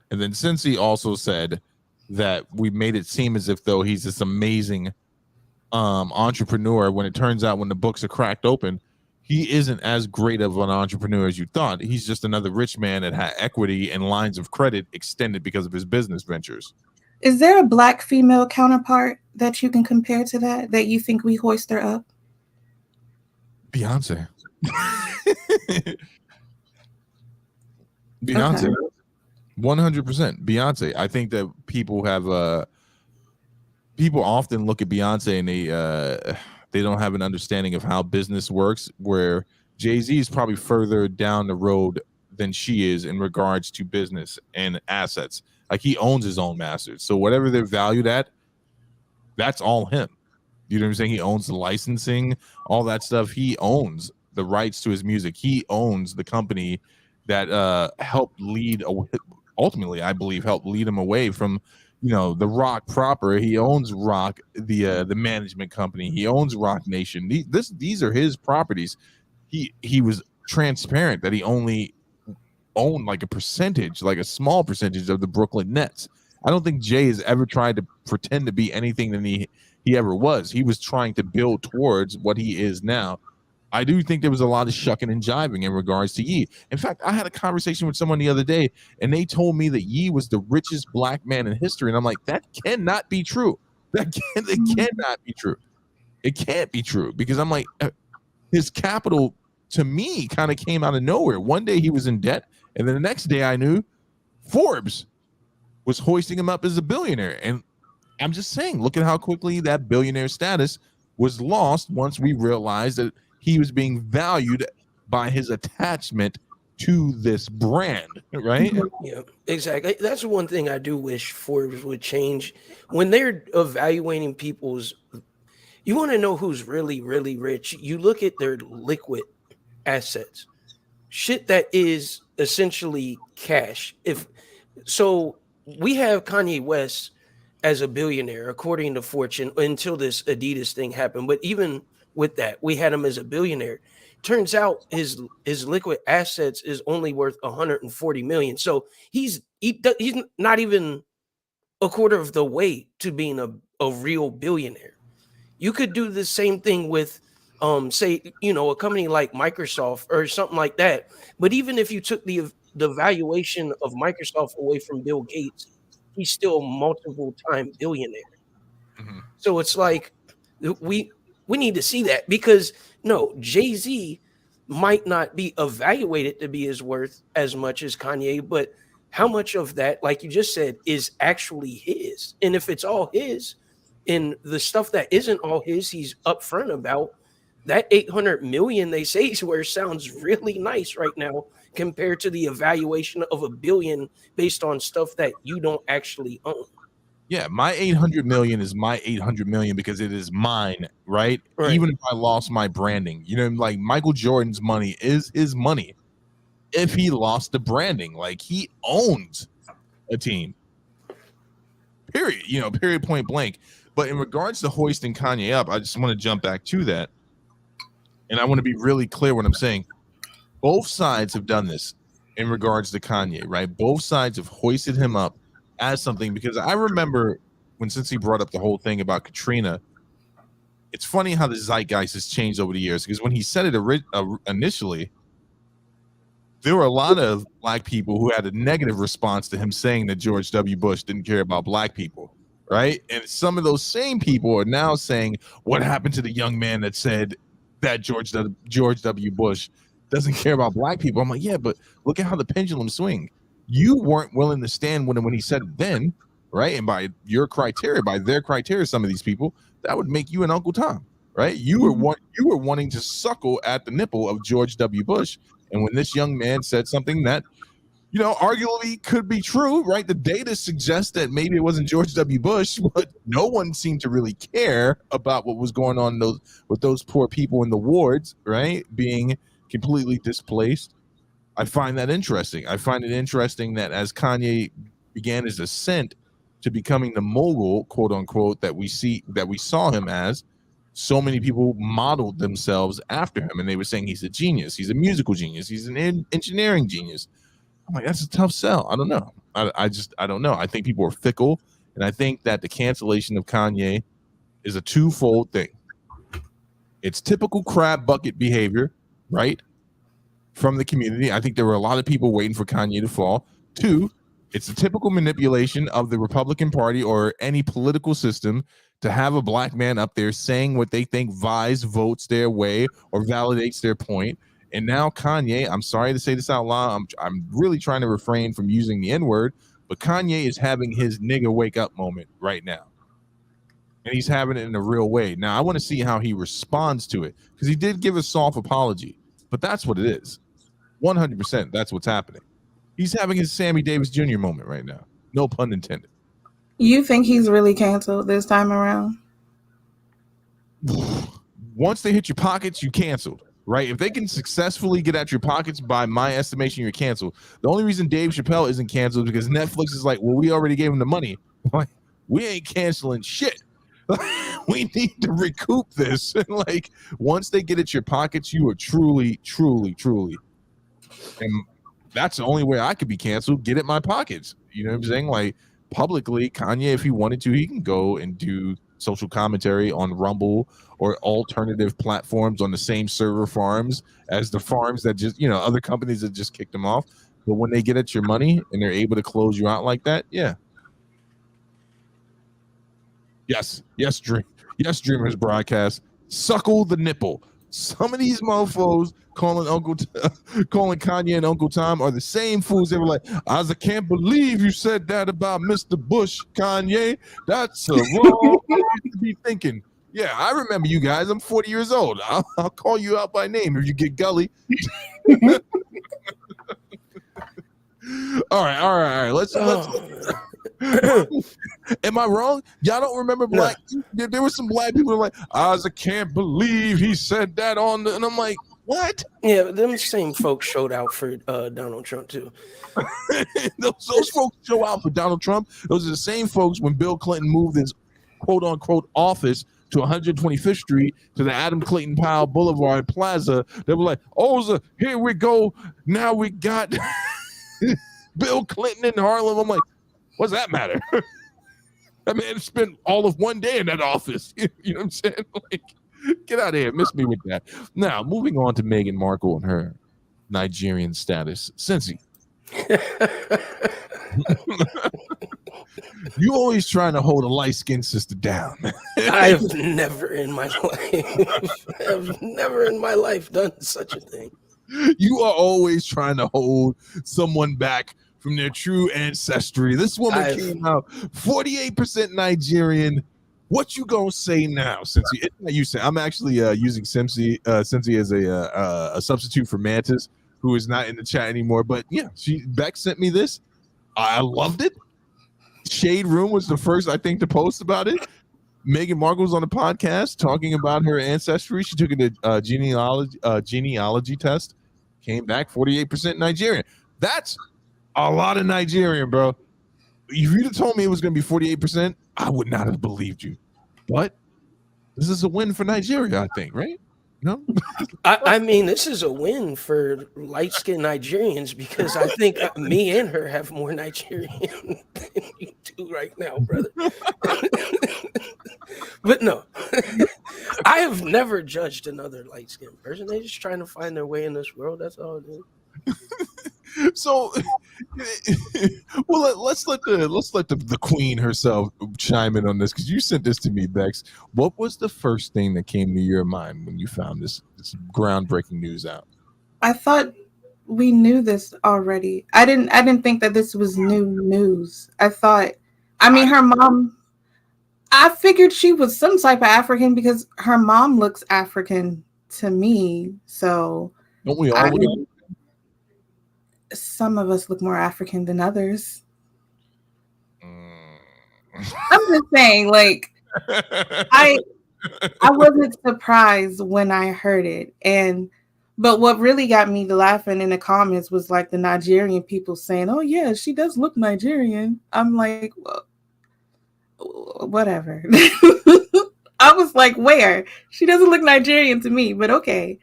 And then since he also said that we made it seem as if though he's this amazing entrepreneur, when it turns out when the books are cracked open, he isn't as great of an entrepreneur as you thought. He's just another rich man that had equity and lines of credit extended because of his business ventures. Is there a black female counterpart that you can compare to that you think we hoist her up? Beyonce. Beyonce. Okay. 100% Beyonce. I think that people often look at Beyonce and they don't have an understanding of how business works, where Jay-Z is probably further down the road than she is in regards to business and assets. Like he owns his own masters. So whatever they're valued at, that's all him. You know what I'm saying? He owns the licensing, all that stuff. He owns the rights to his music. He owns the company that helped lead, ultimately, I believe, helped lead him away from, the Rock proper. He owns Rock, the management company. He owns Rock Nation. These are his properties. He was transparent that he only owned like a percentage, like a small percentage of the Brooklyn Nets. I don't think Jay has ever tried to pretend to be anything than he ever was. He was trying to build towards what he is now. I do think there was a lot of shucking and jiving in regards to Ye. In fact, I had a conversation with someone the other day, and they told me that Ye was the richest black man in history. And I'm like, that cannot be true. It cannot be true. It can't be true, because I'm like, his capital to me kind of came out of nowhere. One day he was in debt, and then the next day I knew Forbes was hoisting him up as a billionaire. And I'm just saying, look at how quickly that billionaire status was lost once we realized that he was being valued by his attachment to this brand, right? Yeah, exactly. That's one thing I do wish Forbes would change. When they're evaluating people's, you want to know who's really, really rich, you look at their liquid assets. Shit that is essentially cash. So we have Kanye West as a billionaire, according to Fortune, until this Adidas thing happened. But even with that, we had him as a billionaire. Turns out his liquid assets is only worth 140 million. So he's not even a quarter of the way to being a real billionaire. You could do the same thing with say, a company like Microsoft or something like that. But even if you took the valuation of Microsoft away from Bill Gates, he's still a multiple time billionaire. Mm-hmm. So it's like we need to see that, because no, Jay-Z might not be evaluated to be his worth as much as Kanye, but how much of that, like you just said, is actually his? And if it's all his, and the stuff that isn't all his, he's upfront about, that 800 million they say he's worth sounds really nice right now compared to the evaluation of $1 billion based on stuff that you don't actually own. Yeah, my 800 million is my 800 million because it is mine, right? Even if I lost my branding, like Michael Jordan's money is his money. If he lost the branding, like he owns a team. Period. Period, point blank. But in regards to hoisting Kanye up, I just want to jump back to that. And I want to be really clear what I'm saying. Both sides have done this in regards to Kanye, right? Both sides have hoisted him up as something, because I remember since he brought up the whole thing about Katrina, it's funny how the zeitgeist has changed over the years, because when he said it initially, there were a lot of black people who had a negative response to him saying that George W. Bush didn't care about black people, right? And some of those same people are now saying, what happened to the young man that said that George W. Bush doesn't care about black people? I'm like, yeah, but look at how the pendulum swing. You weren't willing to stand when he said it then, right? And by your criteria, by their criteria, some of these people, that would make you an Uncle Tom, right? You were wanting to suckle at the nipple of George W. Bush. And when this young man said something that, arguably could be true, right? The data suggests that maybe it wasn't George W. Bush, but no one seemed to really care about what was going on with those poor people in the wards, right? Being completely displaced. I find that interesting. I find it interesting that as Kanye began his ascent to becoming the mogul, quote unquote, that we saw him as, so many people modeled themselves after him, and they were saying he's a genius, he's a musical genius, he's an engineering genius. I'm like, that's a tough sell. I don't know. I don't know. I think people are fickle, and I think that the cancellation of Kanye is a twofold thing. It's typical crab bucket behavior, right, from the community. I think there were a lot of people waiting for Kanye to fall. Two, it's a typical manipulation of the Republican Party or any political system to have a black man up there saying what they think votes their way or validates their point. And now Kanye, I'm sorry to say this out loud, I'm really trying to refrain from using the N-word, but Kanye is having his nigga wake up moment right now. And he's having it in a real way. Now, I want to see how he responds to it, because he did give a soft apology, but that's what it is. 100%, that's what's happening. He's having his Sammy Davis Jr. moment right now. No pun intended. You think he's really canceled this time around? Once they hit your pockets, you canceled, right? If they can successfully get at your pockets, by my estimation, you're canceled. The only reason Dave Chappelle isn't canceled is because Netflix is like, well, we already gave him the money. Like, we ain't canceling shit. We need to recoup this. And like, once they get at your pockets, you are truly, truly, truly. And that's the only way I could be canceled. Get at my pockets. You know what I'm saying? Like, publicly, Kanye, if he wanted to, he can go and do social commentary on Rumble or alternative platforms on the same server farms as the farms that just, other companies that just kicked him off. But when they get at your money and they're able to close you out like that, yeah. Yes, Dreamers broadcast. Suckle the nipple. Some of these mofos calling Kanye and Uncle Tom are the same fools. They were like, I can't believe you said that about Mr. Bush, Kanye. That's a wrong way to be thinking. Yeah, I remember you guys. I'm 40 years old. I'll call you out by name if you get gully. All right. Let's Am I wrong? Y'all don't remember black? No. There were some black people who were like, I can't believe he said that on and I'm like, what? Yeah, them same folks showed out for Donald Trump too. those folks show out for Donald Trump. Those are the same folks when Bill Clinton moved his quote unquote office to 125th Street to the Adam Clayton Powell Boulevard Plaza. They were like, here we go. Now we got Bill Clinton in Harlem. I'm like, what's that matter? That man spent all of one day in that office. You know what I'm saying? Like, get out of here. Miss me with that. Now, moving on to Meghan Markle and her Nigerian status. Cincy. You always trying to hold a light-skinned sister down. I've never in my life done such a thing. You are always trying to hold someone back from their true ancestry. This woman came out 48% Nigerian. What you gonna say now, Cincy? You say I'm actually using Cincy as a substitute for Mantis, who is not in the chat anymore. But yeah, Beck sent me this. I loved it. Shade Room was the first, I think, to post about it. Meghan Markle was on the podcast talking about her ancestry. She took a genealogy test, came back 48% Nigerian. That's a lot of Nigerian, bro. If you'd have told me it was going to be 48%, I would not have believed you. But this is a win for Nigeria, I think, right? No? I mean, this is a win for light skinned Nigerians because I think me and her have more Nigerian than you do right now, brother. But no, I have never judged another light skinned person. They're just trying to find their way in this world. That's all it is. So, well, let's let the queen herself chime in on this, because you sent this to me, Bex. What was the first thing that came to your mind when you found this groundbreaking news out? I thought we knew this already. I didn't think that this was new news. I mean, her mom, I figured she was some type of African because her mom looks African to me. So Don't we all? some of us look more African than others. Mm. I'm just saying, like, I wasn't surprised when I heard it. But what really got me to laughing in the comments was like the Nigerian people saying, "Oh yeah, she does look Nigerian." I'm like, well, whatever. I was like, where? She doesn't look Nigerian to me, but okay.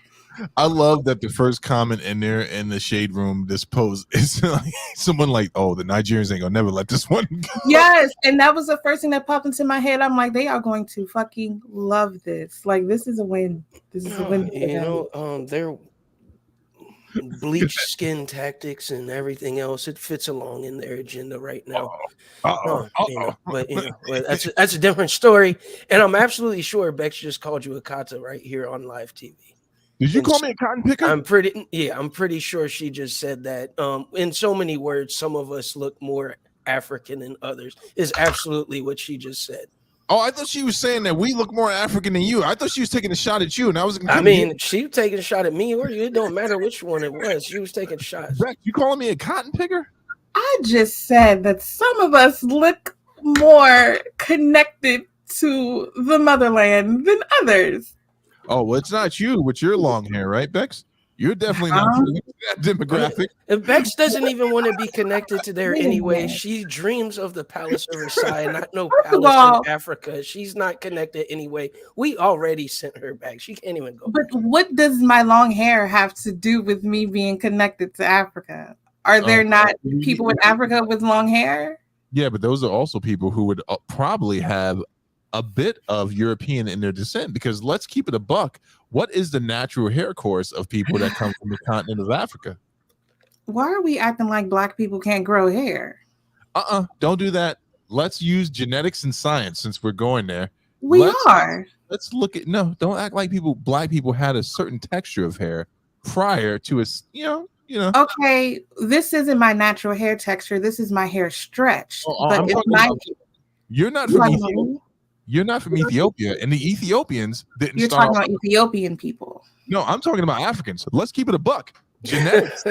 I love that the first comment in there in the shade room, this post is like someone like, "Oh, the Nigerians ain't gonna never let this one go." Yes, and that was the first thing that popped into my head. I'm like, they are going to fucking love this. Like, this is a win. This is a win. You know, their bleach skin tactics and everything else, it fits along in their agenda right now. But that's a different story. And I'm absolutely sure Bex just called you a kata right here on live TV. Did you call me a cotton picker? I'm pretty sure she just said that. In so many words, some of us look more African than others is absolutely what she just said. Oh, I thought she was saying that we look more African than you. I thought she was taking a shot at you, and I was. I mean, she was taking a shot at me or you. It don't matter which one it was. She was taking shots. Beck, you calling me a cotton picker? I just said that some of us look more connected to the motherland than others. Oh, well, it's not you with your long hair, right, Bex? You're definitely not that demographic. If Bex doesn't even want to be connected to there anyway, she dreams of the Palace of Versailles, not no palace in Africa. She's not connected anyway. We already sent her back. She can't even go. But what does my long hair have to do with me being connected to Africa? Are there not people in Africa with long hair? Yeah, but those are also people who would probably have a bit of European in their descent, because let's keep it a buck. What is the natural hair course of people that come from the continent of Africa? Why are we acting like black people can't grow hair? Don't do that. Let's use genetics and science since we're going there. Let's look at don't act like black people had a certain texture of hair prior to us, you know. Okay, this isn't my natural hair texture. This is my hair stretch. You're not from Ethiopia. You're not from Ethiopia, and the Ethiopians didn't. You're talking about Ethiopian people. No, I'm talking about Africans. Let's keep it a buck. Genetics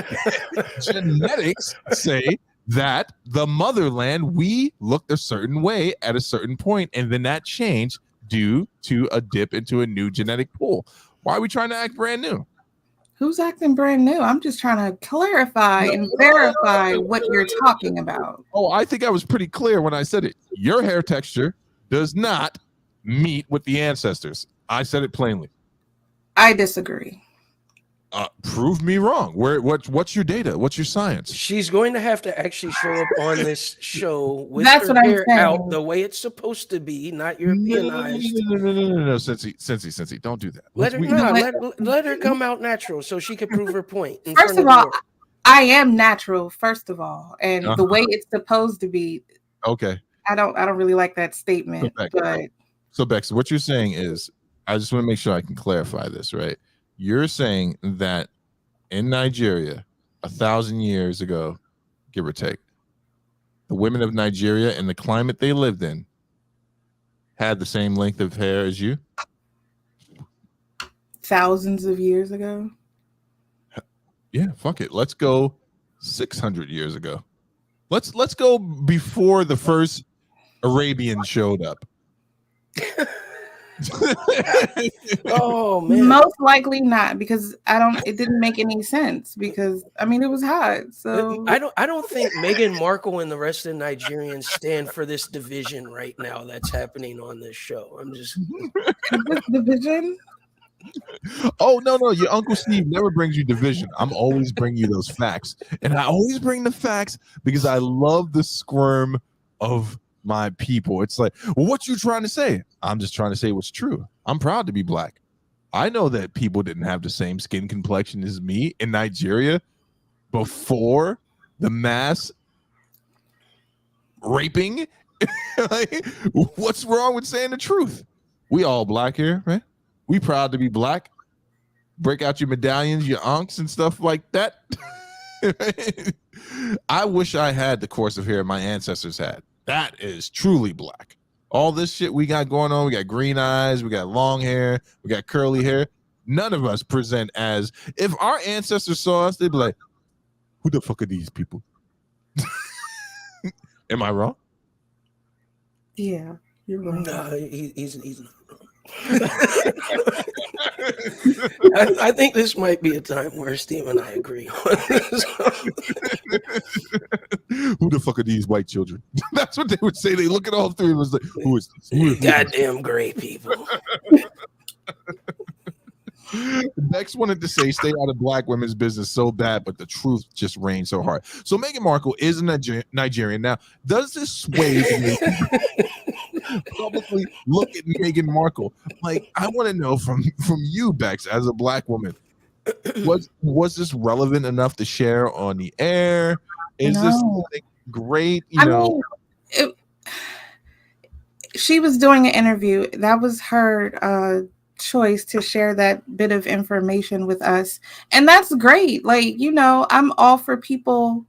say that the motherland, we looked a certain way at a certain point, and then that changed due to a dip into a new genetic pool. Why are we trying to act brand new? Who's acting brand new? I'm just trying to clarify and verify what you're talking about. Oh, I think I was pretty clear when I said it. Your hair texture does not meet with the ancestors. I said it plainly. I disagree. Prove me wrong. What's your data? What's your science? She's going to have to actually show up on this show with her hair out the way it's supposed to be, not Europeanized. No, Cincy, don't do that. Let her come out natural so she can prove her point. First of all, I am natural. First of all, and the way it's supposed to be. Okay. I don't really like that statement. So Bex, what you're saying is, I just want to make sure I can clarify this, right? You're saying that in Nigeria, 1,000 years ago, give or take, the women of Nigeria and the climate they lived in had the same length of hair as you? Thousands of years ago? Yeah, fuck it. Let's go 600 years ago. Let's go before the first Arabian showed up. Oh man. Most likely not, because it didn't make any sense, because I mean it was hot. So I don't think Meghan Markle and the rest of the Nigerians stand for this division right now that's happening on this show. I'm just this division. Oh no, your Uncle Steve never brings you division. I'm always bringing you those facts, and I always bring the facts because I love the squirm of my people. It's like, well, what you trying to say? I'm just trying to say what's true. I'm proud to be black. I know that people didn't have the same skin complexion as me in Nigeria before the mass raping. Like, what's wrong with saying the truth? We all black here, right? We proud to be black. Break out your medallions, your ankhs, and stuff like that. I wish I had the course of hair my ancestors had. That is truly black. All this shit we got going on, we got green eyes, we got long hair, we got curly hair. None of us present as, if our ancestors saw us, they'd be like, who the fuck are these people? Am I wrong? Yeah, you're right. no, he's not. I think this might be a time where Steve and I agree on this. Who the fuck are these white children? That's what they would say. They look at all three and was like, who is this? Who is Goddamn gray people. Bex wanted to say stay out of black women's business so bad, but the truth just reigned so hard. So Meghan Markle is a Nigerian. Now, does this sway publicly look at Meghan Markle? Like, I want to know from you, Bex, as a black woman, was this relevant enough to share on the air? Is this something great? You know, she was doing an interview. That was her choice to share that bit of information with us, and that's great. Like, you know, I'm all for people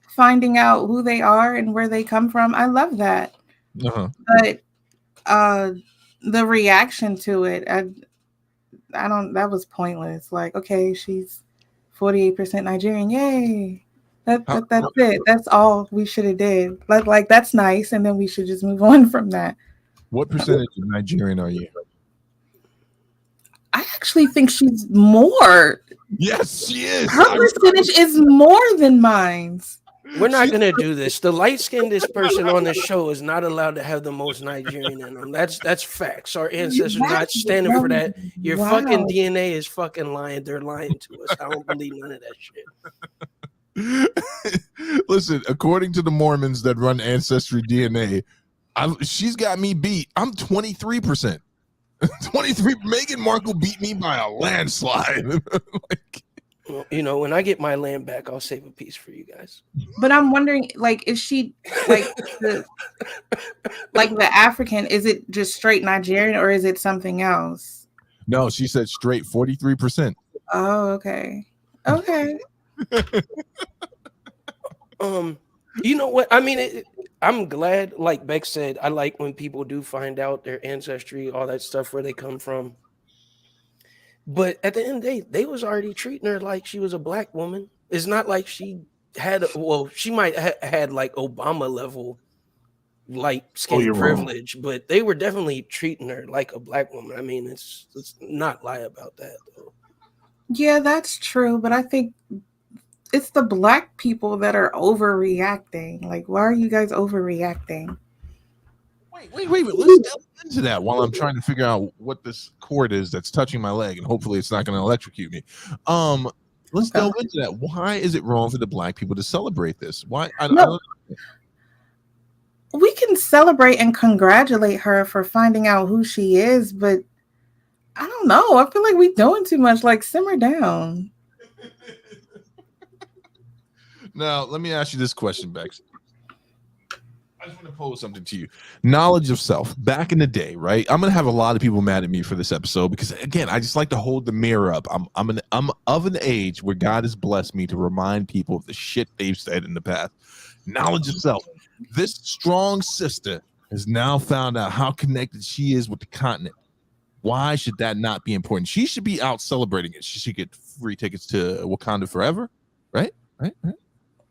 finding out who they are and where they come from. I love that. But the reaction to it, I don't, that was pointless. Like, okay, she's 48% Nigerian, yay. That's it. That's all we should have did. Like that's nice, and then we should just move on from that. What percentage of Nigerian are you? I actually think she's more. Yes, she is. Her percentage is more than mine. We're not gonna do this. The light-skinned person on this show is not allowed to have the most Nigerian in them. That's facts. Our ancestors not standing for that. Your fucking DNA is fucking lying. They're lying to us. I don't believe none of that shit. Listen, according to the Mormons that run Ancestry DNA, she's got me beat. I'm 23%. 23. Meghan Markle beat me by a landslide. Well, you know, when I get my land back, I'll save a piece for you guys. But I'm wondering, like, is she like the African? Is it just straight Nigerian, or is it something else? No, she said straight 43%. Oh, okay. Okay. You know what? I mean, I'm glad, like Beck said, I like when people do find out their ancestry, all that stuff, where they come from. But at the end of the day, they was already treating her like she was a black woman. It's not like she had, she might have had like Obama level light skin privilege, but they were definitely treating her like a black woman. I mean, let's not lie about that, though. Yeah, that's true. But I think it's the black people that are overreacting. Like, why are you guys overreacting? Wait. Let's delve into that while I'm trying to figure out what this cord is that's touching my leg, and hopefully it's not going to electrocute me. Let's delve into that. Why is it wrong for the black people to celebrate this? Why? I don't. We can celebrate and congratulate her for finding out who she is, but I don't know. I feel like we're doing too much. Like, simmer down. Now, let me ask you this question, Bex. I just want to pose something to you. Knowledge of self. Back in the day, right? I'm gonna have a lot of people mad at me for this episode because, again, I just like to hold the mirror up. I'm of an age where God has blessed me to remind people of the shit they've said in the past. Knowledge of self. This strong sister has now found out how connected she is with the continent. Why should that not be important? She should be out celebrating it. She should get free tickets to Wakanda forever, right?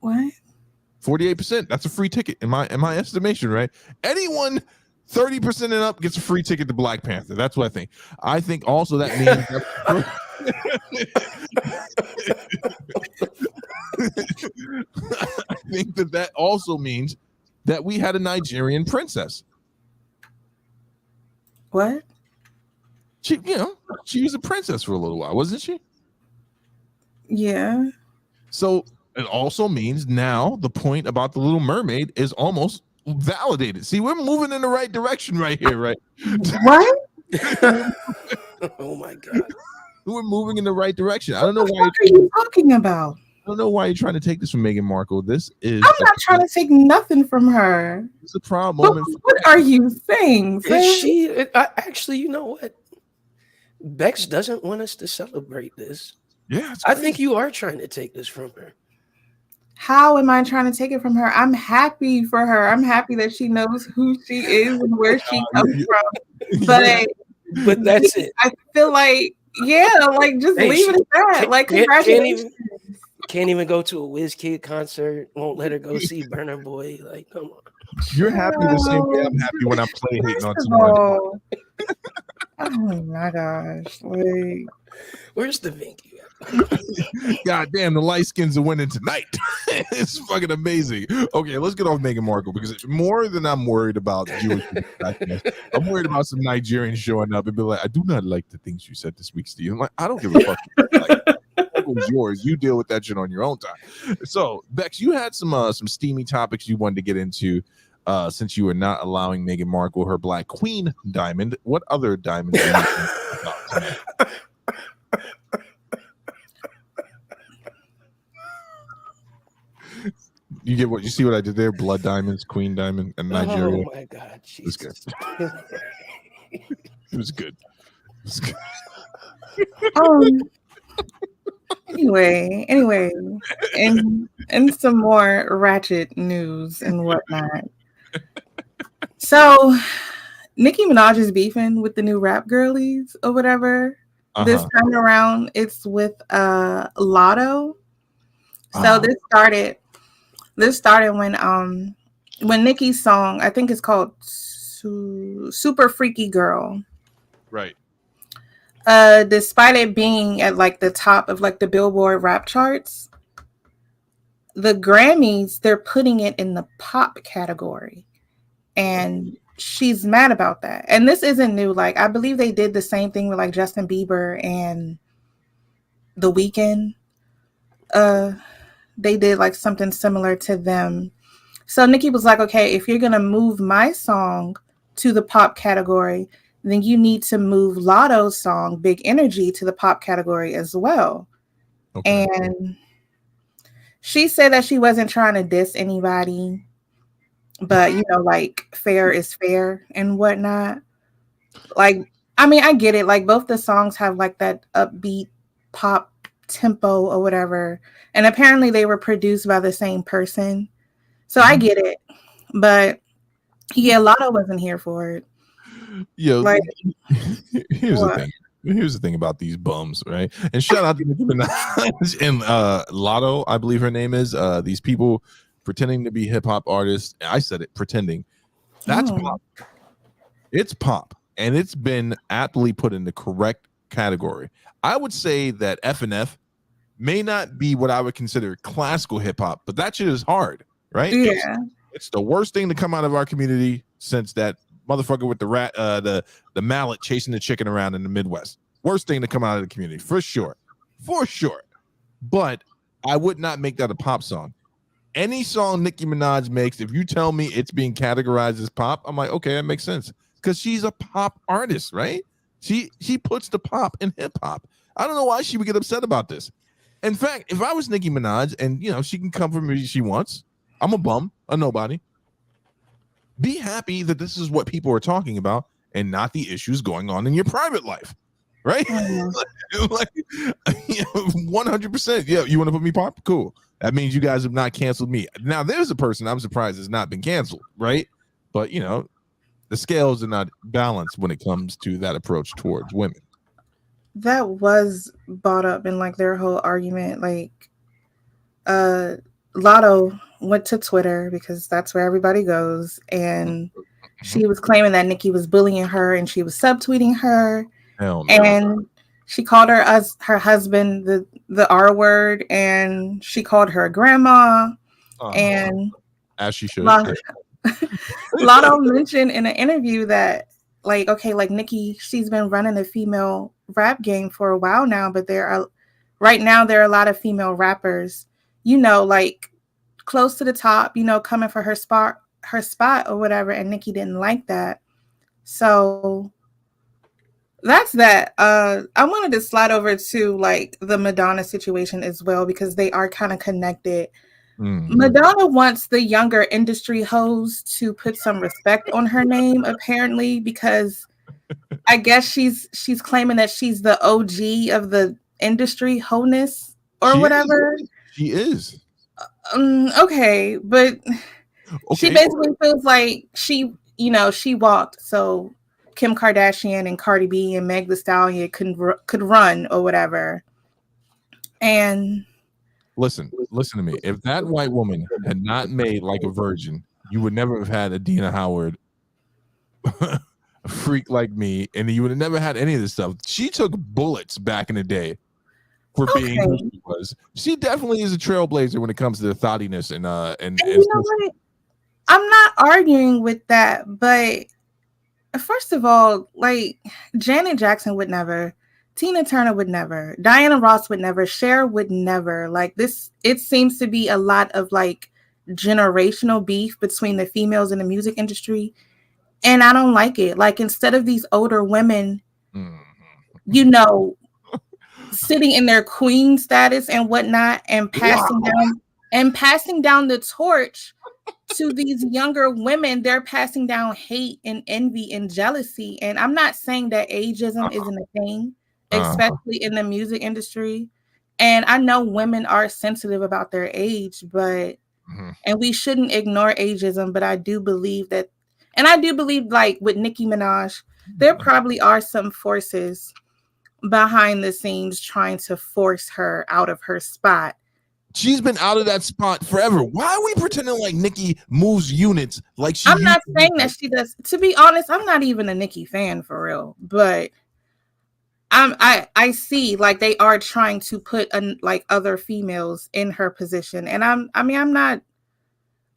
What? 48%. That's a free ticket in my estimation, right? Anyone 30% and up gets a free ticket to Black Panther. That's what I think. I think also that means I think that also means that we had a Nigerian princess. What? She was a princess for a little while, wasn't she? Yeah. So it also means now the point about the Little Mermaid is almost validated. See, we're moving in the right direction right here, right? What? Oh my God. We're moving in the right direction. I don't know why. What are you talking about? I don't know why you're trying to take this from Meghan Markle. This is. I'm not trying to take nothing from her. It's a proud moment. What are you saying? Is she? Actually, you know what? Bex doesn't want us to celebrate this. Yeah, I think you are trying to take this from her. How am I trying to take it from her? I'm happy for her. I'm happy that she knows who she is and where she comes from. But that's it. I feel like, like just leave it at that. Like, congratulations. Can't even go to a WizKid concert. Won't let her go see Burna Boy. Like, come on. You're happy the same way I'm happy when I'm play hating on someone. Oh my gosh! Like, where's the Vinky? God damn, the light skins are winning tonight. It's fucking amazing. Okay, let's get off Meghan Markle because more than I'm worried about Jewish people, I'm worried about some Nigerians showing up and be like, I do not like the things you said this week, Steve. I'm like, I don't give a fuck. Like, it was yours. You deal with that shit on your own time. So, Bex, you had some steamy topics you wanted to get into. Since you were not allowing Meghan Markle her Black Queen diamond, what other diamonds are you thinking about tonight? You get what you see what I did there? Blood diamonds, Queen diamond, and Nigeria. Oh my God, Jesus. It was good. It was good. Anyway, and some more ratchet news and whatnot. So, Nicki Minaj is beefing with the new rap girlies or whatever. This time around, it's with Lotto. So this started when Nicki's song, I think it's called Super Freaky Girl. Right. Despite it being at like the top of like the Billboard rap charts, the Grammys, they're putting it in the pop category. And she's mad about that. And this isn't new. Like, I believe they did the same thing with like Justin Bieber and The Weeknd. They did like something similar to them. So Nicki was like, okay, if you're going to move my song to the pop category, then you need to move Lotto's song, Big Energy, to the pop category as well. Okay. And she said that she wasn't trying to diss anybody, but, you know, like, fair is fair and whatnot. Like, I mean, I get it. Like, both the songs have, like, that upbeat pop tempo or whatever. And apparently they were produced by the same person. So I get it. But, yeah, Lotto wasn't here for it. Yo, like, here's the thing. Here's the thing about these bums, right? And shout out to Nicki Minaj and Lotto, I believe her name is. These people pretending to be hip hop artists. I said it, pretending. That's pop. It's pop, and it's been aptly put in the correct category. I would say that F&F may not be what I would consider classical hip hop, but that shit is hard, right? Yeah, it's the worst thing to come out of our community since that motherfucker with the rat, the mallet chasing the chicken around in the Midwest. Worst thing to come out of the community, for sure. But I would not make that a pop song. Any song Nicki Minaj makes, if you tell me it's being categorized as pop, I'm like, okay, that makes sense. Because she's a pop artist, right? She puts the pop in hip hop. I don't know why she would get upset about this. In fact, if I was Nicki Minaj and, you know, she can come for me if she wants, I'm a bum, a nobody. Be happy that this is what people are talking about and not the issues going on in your private life, right? Like 100%. Yeah, you want to put me pop? Cool. That means you guys have not canceled me. Now, there's a person I'm surprised has not been canceled, right? But, you know, the scales are not balanced when it comes to that approach towards women. That was brought up in like their whole argument. Like, Lotto went to Twitter because that's where everybody goes, and She was claiming that Nicki was bullying her and she was subtweeting her. Hell no. And she called her husband the R word, and she called her grandma. And as she should. Lotto mentioned in an interview that like Nicki, she's been running a female rap game for a while now, but there are a lot of female rappers, like close to the top, coming for her spot or whatever, and Nicki didn't like that. So that's that. I wanted to slide over to like the Madonna situation as well, because they are kind of connected. Madonna wants the younger industry hoes to put some respect on her name, apparently, because I guess she's claiming that she's the OG of the industry wholeness or whatever. She is. Okay, but she basically feels like she walked so Kim Kardashian and Cardi B and Meg Thee Stallion could run or whatever. And listen to me. If that white woman had not made like a virgin, you would never have had Adina Howard, a freak like me, and you would have never had any of this stuff. She took bullets back in the day for being who she was. She definitely is a trailblazer when it comes to the thottiness and you know what? I'm not arguing with that, but first of all, like Janet Jackson would never, Tina Turner would never, Diana Ross would never, Cher would never. Like this, it seems to be a lot of like generational beef between the females in the music industry, and I don't like it. Like instead of these older women, sitting in their queen status and whatnot, and passing down the torch to these younger women, they're passing down hate and envy and jealousy. And I'm not saying that ageism isn't a thing, especially in the music industry. And I know women are sensitive about their age, but and we shouldn't ignore ageism. But I do believe that, and I do believe like with Nicki Minaj, there probably are some forces behind the scenes trying to force her out of her spot. She's been out of that spot forever. Why are we pretending like Nicki moves units like she? I'm not saying that she does. To be honest, I'm not even a Nicki fan for real, but I see like they are trying to put like other females in her position, and I'm not.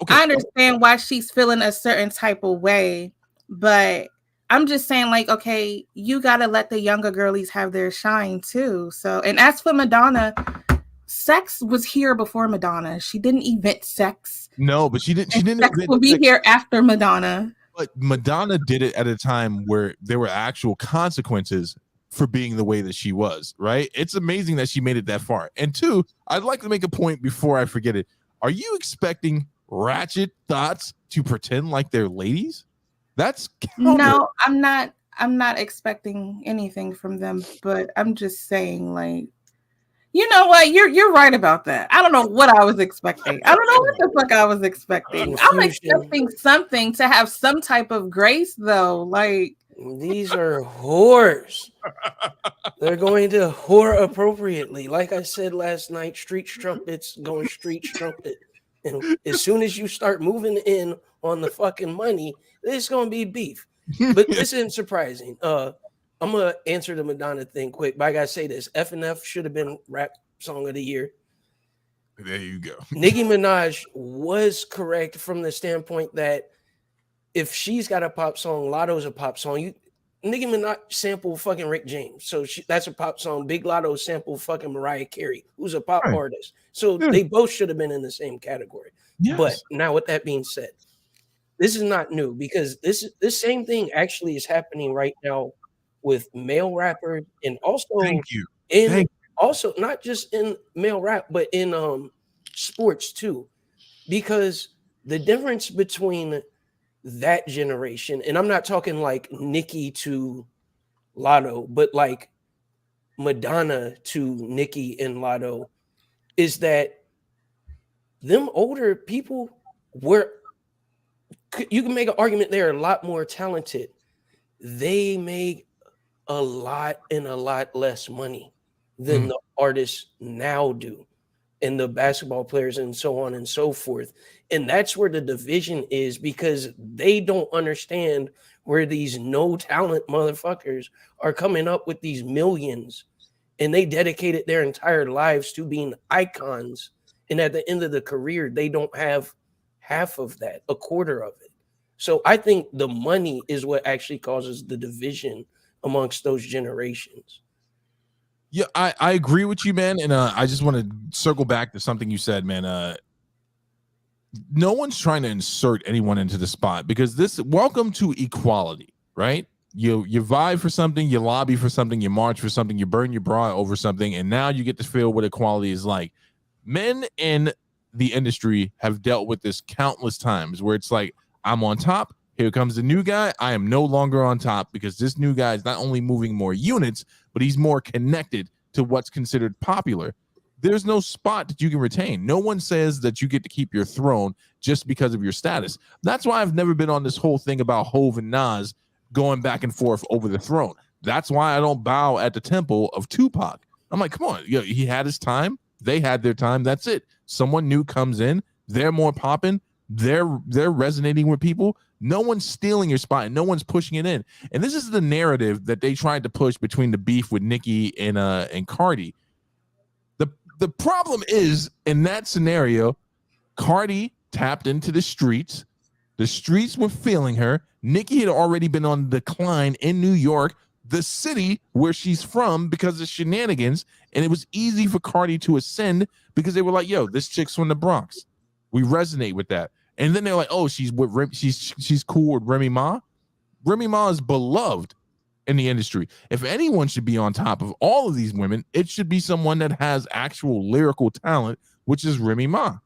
Okay. I understand why she's feeling a certain type of way, but I'm just saying like, okay, you got to let the younger girlies have their shine too. So, and as for Madonna, sex was here before Madonna. She didn't invent sex. No, but she didn't. Sex will be here after Madonna. But Madonna did it at a time where there were actual consequences for being the way that she was, right? It's amazing that she made it that far. And two, I'd like to make a point before I forget it. Are you expecting ratchet thoughts to pretend like they're ladies? That's counter. No, I'm not expecting anything from them, but I'm just saying like, you know what? You're right about that. I don't know what I was expecting. I don't know what the fuck I was expecting. I'm expecting something to have some type of grace though. Like these are whores. They're going to whore appropriately. Like I said last night, street trumpets going street trumpet. And as soon as you start moving in on the fucking money, it's going to be beef. But this isn't surprising. I'm going to answer the Madonna thing quick, but I got to say this. F&F should have been rap song of the year. There you go. Nicki Minaj was correct from the standpoint that if she's got a pop song, Lotto's a pop song. Nicki Minaj sampled fucking Rick James. So that's a pop song. Big Lotto sampled fucking Mariah Carey, who's a pop artist. So they both should have been in the same category. Yes. But now with that being said, this is not new because this same thing actually is happening right now with male rappers and also also not just in male rap, but in sports too. Because the difference between that generation, and I'm not talking like Nicki to Lotto, but like Madonna to Nicki and Lotto, is that them older people you can make an argument they're a lot more talented. They make a lot less money than the artists now do. and the basketball players and so on and so forth. And that's where the division is, because they don't understand where these no talent motherfuckers are coming up with these millions, and they dedicated their entire lives to being icons. And at the end of the career, they don't have half of that, a quarter of it. So I think the money is what actually causes the division amongst those generations. Yeah, I agree with you, man. And I just want to circle back to something you said, man. No one's trying to insert anyone into the spot, because welcome to equality, right? You vie for something, you lobby for something, you march for something, you burn your bra over something, and now you get to feel what equality is like. Men in the industry have dealt with this countless times, where it's like, I'm on top, here comes the new guy, I am no longer on top, because this new guy is not only moving more units, but he's more connected to what's considered popular. There's no spot that you can retain. No one says that you get to keep your throne just because of your status. That's why I've never been on this whole thing about Hov and Nas going back and forth over the throne. That's why I don't bow at the temple of Tupac. I'm like, come on, he had his time, they had their time, that's it. Someone new comes in, they're more popping, they're resonating with people. No one's stealing your spot, and no one's pushing it in. And this is the narrative that they tried to push between the beef with Nicki and Cardi. The problem is, in that scenario, Cardi tapped into the streets. The streets were feeling her. Nicki had already been on decline in New York, the city where she's from, because of shenanigans. And it was easy for Cardi to ascend because they were like, yo, this chick's from the Bronx. We resonate with that. And then they're like, oh, she's cool with Remy Ma. Remy Ma is beloved in the industry. If anyone should be on top of all of these women, it should be someone that has actual lyrical talent, which is Remy Ma.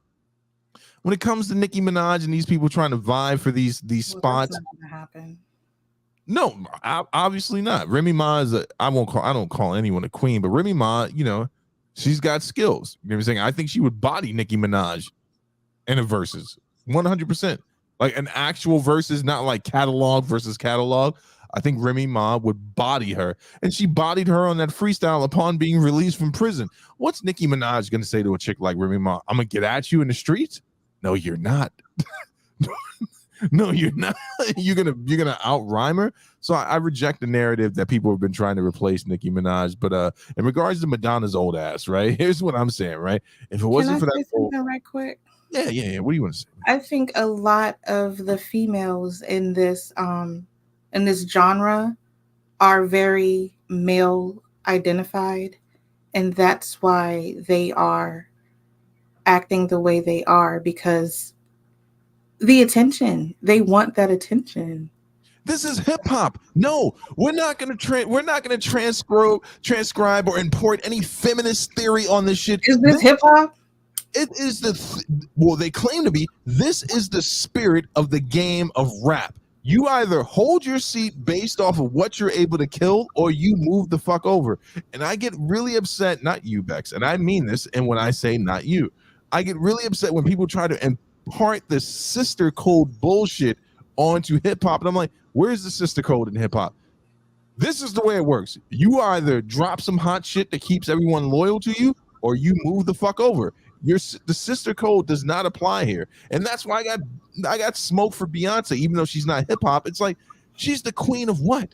When it comes to Nicki Minaj and these people trying to vie for these spots, that's not gonna happen. No, obviously not. Remy Ma is I don't call anyone a queen, but Remy Ma, she's got skills. You know what I'm saying? I think she would body Nicki Minaj in a versus 100%. Like an actual versus, not like catalog versus catalog. I think Remy Ma would body her, and she bodied her on that freestyle upon being released from prison. What's Nicki Minaj going to say to a chick like Remy Ma? I'm going to get at you in the streets? No, you're not. No, you're not. You're gonna out rhyme her. So I reject the narrative that people have been trying to replace Nicki Minaj. But in regards to Madonna's old ass, right? Here's what I'm saying, right? If it wasn't for that, something right quick. Yeah. What do you want to say? I think a lot of the females in this genre are very male identified, and that's why they are acting the way they are, because the attention, they want that attention. This is hip hop. No, we're not gonna transcribe or import any feminist theory on this shit. Is this hip hop? It is they claim to be. This is the spirit of the game of rap. You either hold your seat based off of what you're able to kill, or you move the fuck over. And I get really upset, not you, Bex, and I mean this, and when I say not you, I get really upset when people try to impart this sister code bullshit onto hip hop. And I'm like, where's the sister code in hip hop? This is the way it works. You either drop some hot shit that keeps everyone loyal to you, or you move the fuck over. The sister code does not apply here. And that's why I got smoke for Beyonce, even though she's not hip hop. It's like, she's the queen of what?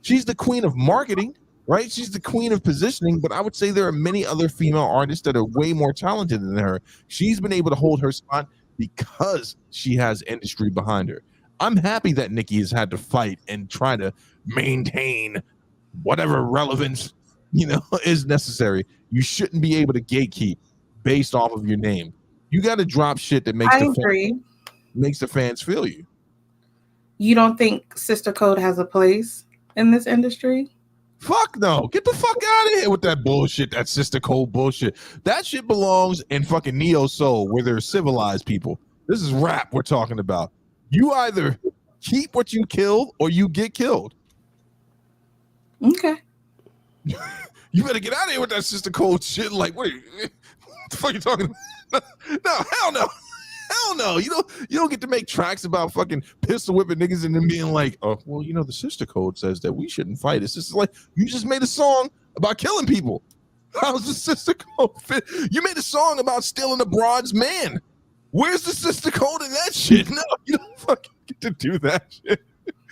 She's the queen of marketing, right? She's the queen of positioning, but I would say there are many other female artists that are way more talented than her. She's been able to hold her spot because she has industry behind her. I'm happy that Nicki has had to fight and try to maintain whatever relevance, is necessary. You shouldn't be able to gatekeep based off of your name. You got to drop shit that makes the fans feel you. You don't think sister code has a place in this industry? Fuck no. Get the fuck out of here with that bullshit, that sister code bullshit. That shit belongs in fucking neo soul, where there's civilized people. This is rap we're talking about. You either keep what you killed or you get killed. Okay. You better get out of here with that sister code shit. Like, what the fuck are you talking about? No, hell no. Hell no. You don't get to make tracks about fucking pistol whipping niggas and then being like, oh, well, the sister code says that we shouldn't fight. It's just like, you just made a song about killing people. How's the sister code fit? You made a song about stealing a broad's man. Where's the sister code in that shit? No, you don't fucking get to do that shit.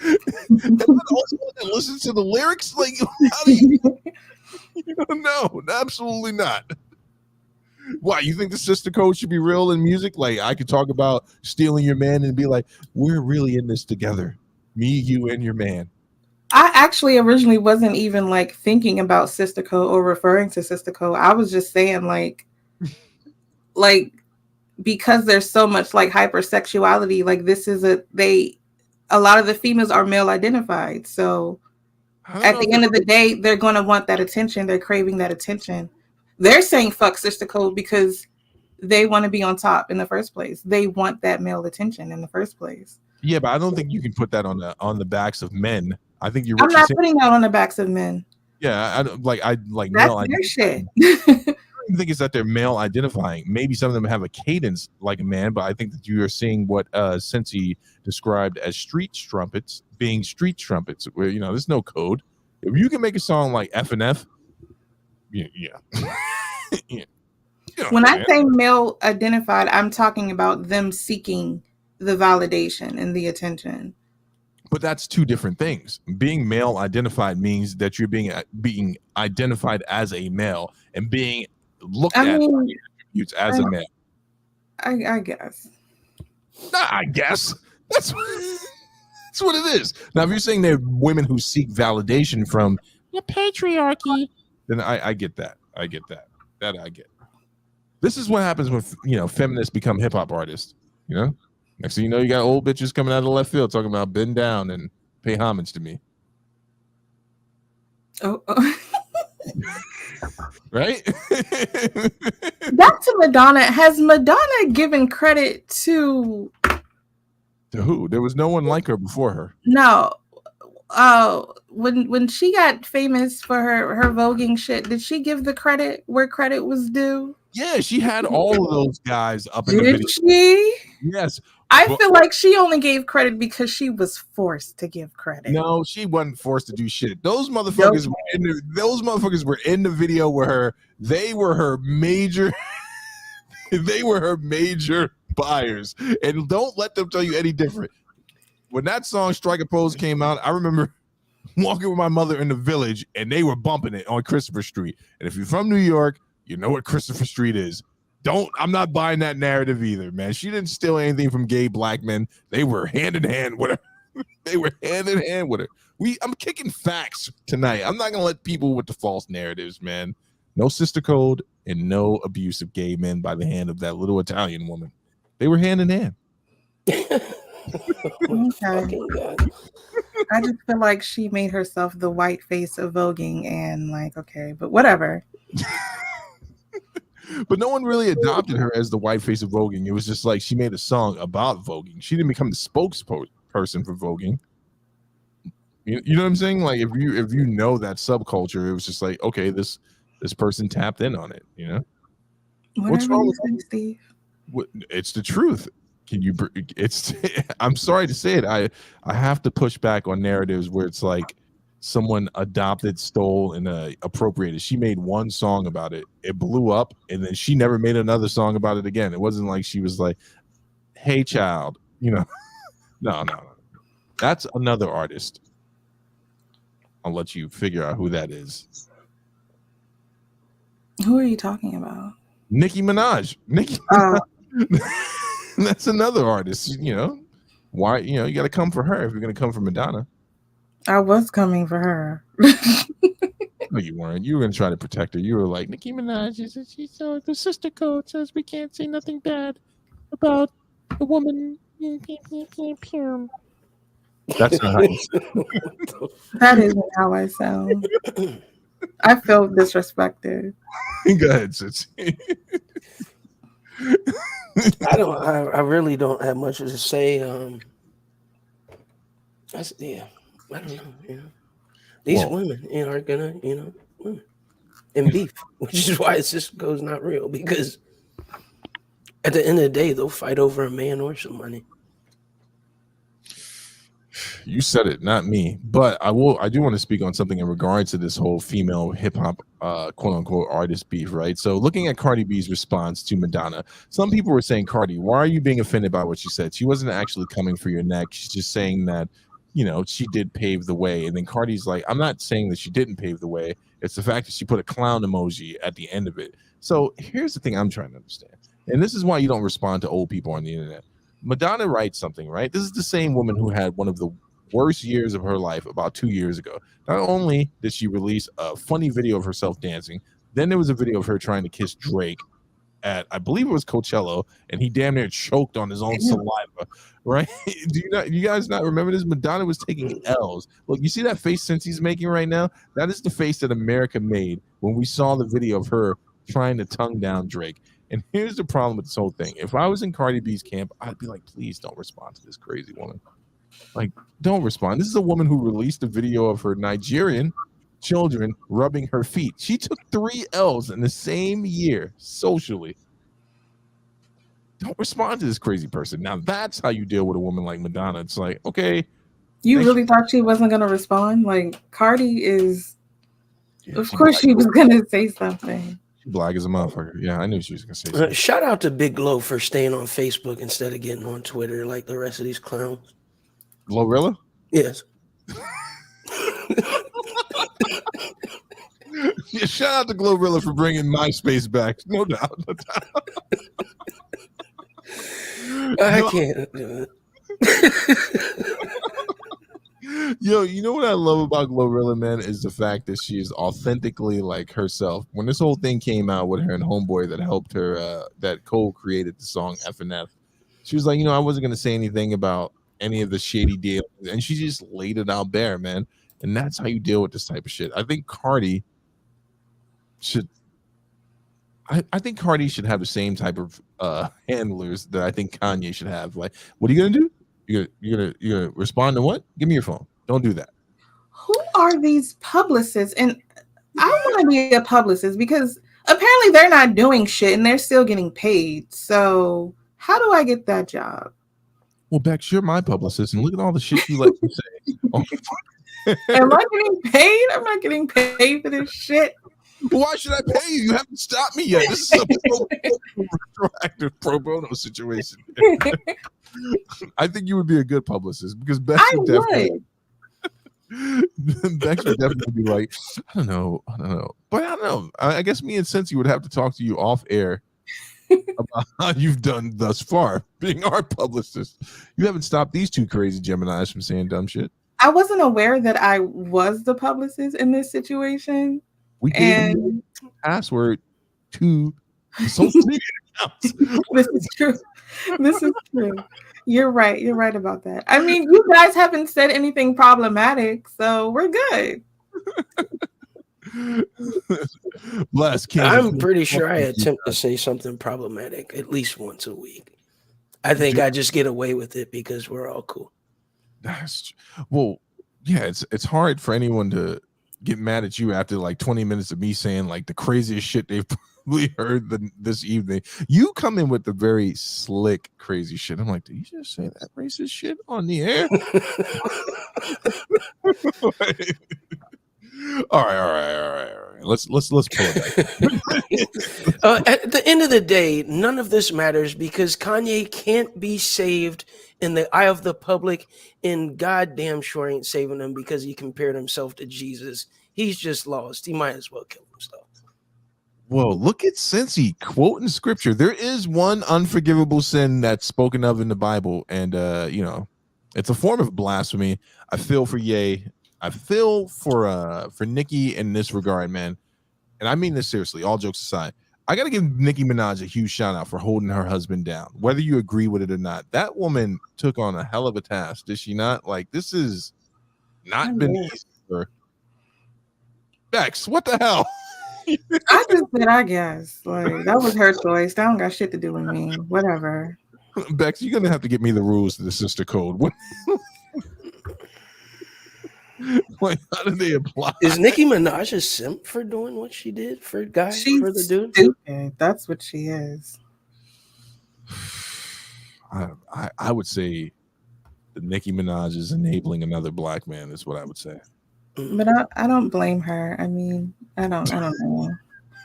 And then also listen to the lyrics. Like, how do you? No, absolutely not. Why, you think the sister code should be real in music? Like, I could talk about stealing your man and be like, we're really in this together. Me, you, and your man. I actually originally wasn't even like thinking about sister code or referring to sister code. I was just saying like because there's so much like hypersexuality, like this is a lot of the females are male identified. So at the end of the day, they're going to want that attention. They're craving that attention. They're saying fuck sister code because they want to be on top in the first place. They want that male attention in the first place. Yeah, but I don't think you can put that on the backs of men. I think I'm not putting that on the backs of men. Yeah, that's male their shit. I don't think it's that they're male identifying. Maybe some of them have a cadence like a man, but I think that you are seeing what Cincy described as street trumpets being street trumpets, where there's no code. If you can make a song like F and F, yeah. Yeah. When I say male identified, I'm talking about them seeking the validation and the attention. But that's two different things. Being male identified means that you're being identified as a male and being looked at attributes as a male. I guess. Nah, I guess. That's what it is. Now, if you're saying there are women who seek validation from the patriarchy, then I get that. I get that. That I get. This is what happens when feminists become hip hop artists. Next thing you know, you got old bitches coming out of the left field talking about bend down and pay homage to me. Oh. Right? Back to Madonna. Has Madonna given credit to who? There was no one like her before her. No. When she got famous for her voguing shit, did she give the credit where credit was due? Yeah, she had all of those guys up in the video. Did she? Yes. I feel like she only gave credit because she was forced to give credit. No, she wasn't forced to do shit. Those motherfuckers were in the video with her. They were her major buyers. And don't let them tell you any different. When that song Strike a Pose came out, I remember walking with my mother in the Village and they were bumping it on Christopher Street. And if you're from New York, you know what Christopher Street is. I'm not buying that narrative either, man. She didn't steal anything from gay black men. They were hand in hand with her. They were hand in hand with her. I'm kicking facts tonight. I'm not gonna let people with the false narratives, man. No sister code and no abuse of gay men by the hand of that little Italian woman. They were hand in hand. Okay. I just feel like she made herself the white face of voguing and okay, but whatever. But no one really adopted her as the white face of voguing. It was just like she made a song about voguing. She didn't become the spokesperson for voguing. You know what I'm saying? Like if you know that subculture, it was just like, okay, this person tapped in on it. What's wrong with you, Steve? It's the truth. I'm sorry to say it. I have to push back on narratives where it's like someone adopted, stole, and appropriated. She made one song about it. It blew up, and then she never made another song about it again. It wasn't like she was like, "Hey, child," No. That's another artist. I'll let you figure out who that is. Who are you talking about? Nicki Minaj. That's another artist. Why? You got to come for her if you're going to come for Madonna. I was coming for her. No, you weren't. You were going to try to protect her. You were like, Nicki Minaj, the sister code says we can't say nothing bad about a woman. That's not how you sound. That isn't how I sound. I feel disrespected. Go ahead, Sitzy. I really don't have much to say. I don't know. These women, are gonna, and beef, which is why sister code's not real, because at the end of the day, they'll fight over a man or some money. You said it, not me. But I do want to speak on something in regards to this whole female hip hop quote unquote artist beef, right? So looking at Cardi B's response to Madonna, some people were saying, Cardi, why are you being offended by what she said? She wasn't actually coming for your neck. She's just saying that, she did pave the way. And then Cardi's like, I'm not saying that she didn't pave the way. It's the fact that she put a clown emoji at the end of it. So here's the thing I'm trying to understand. And this is why you don't respond to old people on the internet. Madonna writes something, right? This is the same woman who had one of the worst years of her life about 2 years ago. Not only did she release a funny video of herself dancing, then there was a video of her trying to kiss Drake at, I believe it was Coachella, and he damn near choked on his own saliva, right? You guys not remember this? Madonna was taking L's. Look, you see that face Cincy's making right now? That is the face that America made when we saw the video of her trying to tongue down Drake. And here's the problem with this whole thing. If I was in Cardi B's camp, I'd be like, please don't respond to this crazy woman. Like, don't respond. This is a woman who released a video of her Nigerian children rubbing her feet. She took 3 L's in the same year socially. Don't respond to this crazy person. Now, that's how you deal with a woman like Madonna. It's like, okay. You really thought she wasn't going to respond? Like, Cardi is... Yeah, of course she was going to say something. Black as a motherfucker. Yeah, I knew she was gonna say something. Shout out to Big Glow for staying on Facebook instead of getting on Twitter like the rest of these clowns. Glorilla? Yes. Yeah, shout out to Glorilla for bringing MySpace back. No doubt. I can't do it. Yo, you know what I love about Glorilla, man, is the fact that she is authentically like herself. When this whole thing came out with her and Homeboy that helped her, that co-created the song F&F, she was like, I wasn't going to say anything about any of the shady deals. And she just laid it out bare, man. And that's how you deal with this type of shit. I think Cardi should... I think Cardi should have the same type of handlers that I think Kanye should have. Like, what are you going to do? You're gonna respond to what? Give me your phone. Don't do that. Who are these publicists? And I want to be a publicist because apparently they're not doing shit and they're still getting paid. So how do I get that job? Well, Bex, you're my publicist, and look at all the shit you let me say. Oh, am I getting paid? I'm not getting paid for this shit. Why should I pay you? You haven't stopped me yet. This is a retroactive pro bono situation. I think you would be a good publicist because Bex would definitely be like, I don't know. But I don't know. I guess me and Cincy would have to talk to you off air about how you've done thus far being our publicist. You haven't stopped these two crazy Geminis from saying dumb shit. I wasn't aware that I was the publicist in this situation. We gave them the password to social media accounts. This is true. This is true. You're right. You're right about that. I mean, you guys haven't said anything problematic, so we're good. Bless. I'm pretty sure I attempt to say something problematic at least once a week. I think I just get away with it because we're all cool. Well, yeah, it's hard for anyone to get mad at you after like 20 minutes of me saying like the craziest shit they've probably heard this evening. You come in with the very slick, crazy shit. I'm like, did you just say that racist shit on the air? All right. Let's pull it back. At the end of the day, none of this matters because Kanye can't be saved in the eye of the public, and goddamn sure ain't saving him because he compared himself to Jesus. He's just lost. He might as well kill himself. Well, look at Cincy quoting scripture. There is one unforgivable sin that's spoken of in the Bible, and it's a form of blasphemy. I feel for Ye. I feel for Nicki in this regard, man. And I mean this seriously, all jokes aside. I got to give Nicki Minaj a huge shout out for holding her husband down, whether you agree with it or not. That woman took on a hell of a task, did she not? Like, this is not been easy for Bex. What the hell? I just said, I guess. Like, that was her choice. That don't got shit to do with me. Whatever. Bex, you're going to have to get me the rules to the sister code. What? Like, how do they apply? Is Nicki Minaj a simp for doing what she did for guys? She's for the dude? Stupid. That's what she is. I would say The Nicki Minaj is enabling another black man, is what I would say. But I don't blame her. I mean, I don't know.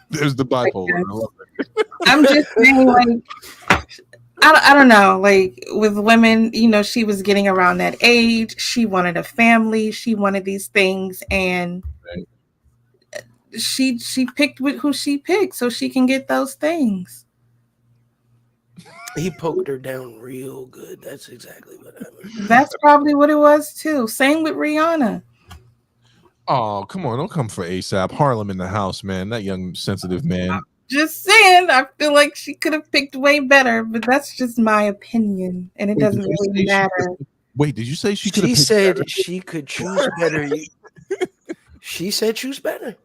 There's the bipolar. I love it. I'm just saying, like, I don't know. Like, with women, you know, she was getting around that age. She wanted a family. She wanted these things, and Right. she picked with who she picked so she can get those things. He poked her down real good. That's exactly what happened. That's probably what it was too. Same with Rihanna. Oh, come on. Don't come for ASAP. Harlem in the house, man. That young, sensitive man. Just saying, I feel like she could have picked way better, but that's just my opinion, and it doesn't really matter. Wait, did you say she could have She said better? she could choose better. She said choose better.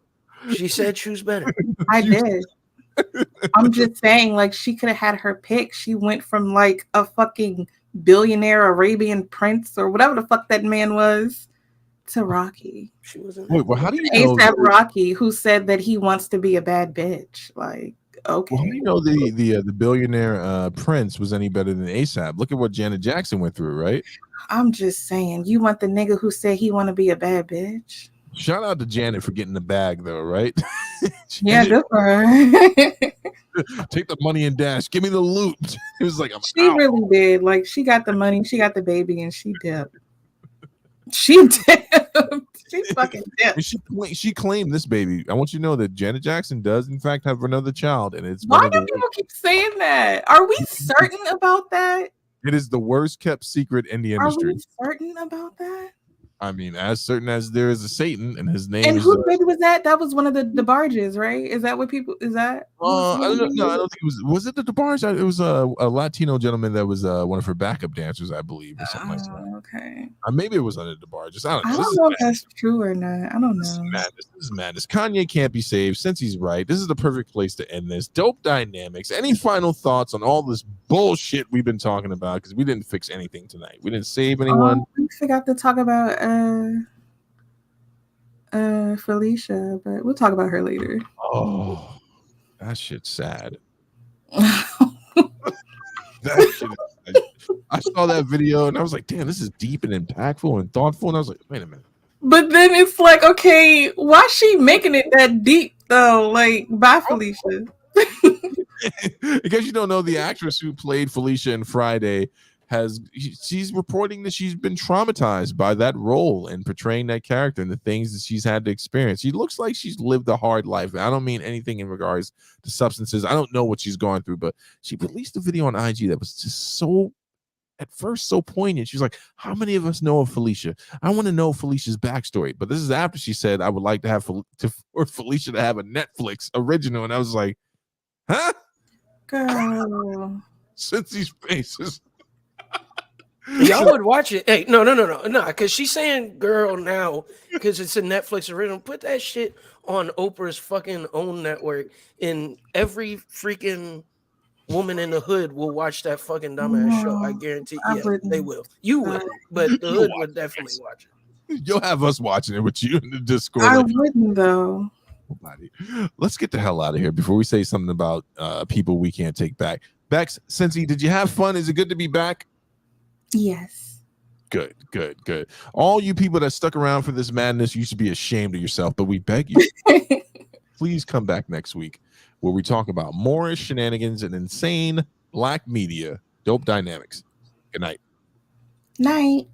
She said choose better. I did. I'm just saying, like, she could have had her pick. She went from like a fucking billionaire Arabian prince or whatever the fuck that man was to Rocky. She wasn't. Wait, well, how do you know ASAP Rocky, who said that he wants to be a bad bitch? Like, okay. Well, how do you know the billionaire prince was any better than ASAP? Look at what Janet Jackson went through, right? I'm just saying, you want the nigga who said he want to be a bad bitch? Shout out to Janet for getting the bag, though, right? Yeah, good for her. Take the money and dash. Give me the loot. It was like, she really did. Like, she got the money, she got the baby, and she dipped. She dipped. She fucking dipped. She claimed this baby. I want you to know that Janet Jackson does, in fact, have another child, and it's why do people keep saying that? Are we certain about that? It is the worst kept secret in the industry. Are we certain about that? I mean, as certain as there is a Satan, and his name. And is, whose baby was that? That was one of the barges, right? Is that what people? Is that? I don't know. I don't think it was. Was it the DeBarge? It was a Latino gentleman that was one of her backup dancers, I believe, or something like that. Okay. Maybe it was under DeBarge. I don't know if that's true or not. I don't know. This is madness. Kanye can't be saved since he's right. This is the perfect place to end this. Dope Dynamics. Any final thoughts on all this bullshit we've been talking about? Because we didn't fix anything tonight. We didn't save anyone. We forgot to talk about Felicia, but we'll talk about her later. Oh, that shit's sad. That shit is, I saw that video and I was like, damn, this is deep and impactful and thoughtful. And I was like, wait a minute. But then it's like, okay, why is she making it that deep though? Like, bye, Felicia. In case you don't know, the actress who played Felicia in Friday she's reporting that she's been traumatized by that role and portraying that character and the things that she's had to experience. She looks like she's lived a hard life. I don't mean anything in regards to substances. I don't know what she's going through, but she released a video on IG that was just so, at first, so poignant. She's like, how many of us know of Felicia? I want to know Felicia's backstory. But this is after she said, I would like to have for Felicia to have a Netflix original. And I was like, huh? Girl. Since these faces. Y'all would watch it. Hey, no, because she's saying girl now because it's a Netflix original. Put that shit on Oprah's fucking own network, and every freaking woman in the hood will watch that fucking dumbass show. I guarantee. Yeah, they will. You will, but the hood would definitely watch it. You'll have us watching it with you in the Discord. I wouldn't though. Let's get the hell out of here before we say something about people we can't take back. Bex, Cincy, did you have fun? Is it good to be back? Yes. Good. All you people that stuck around for this madness, you should be ashamed of yourself, but we beg you, please come back next week where we talk about more shenanigans and insane black media. Dope Dynamics. Good night. Night.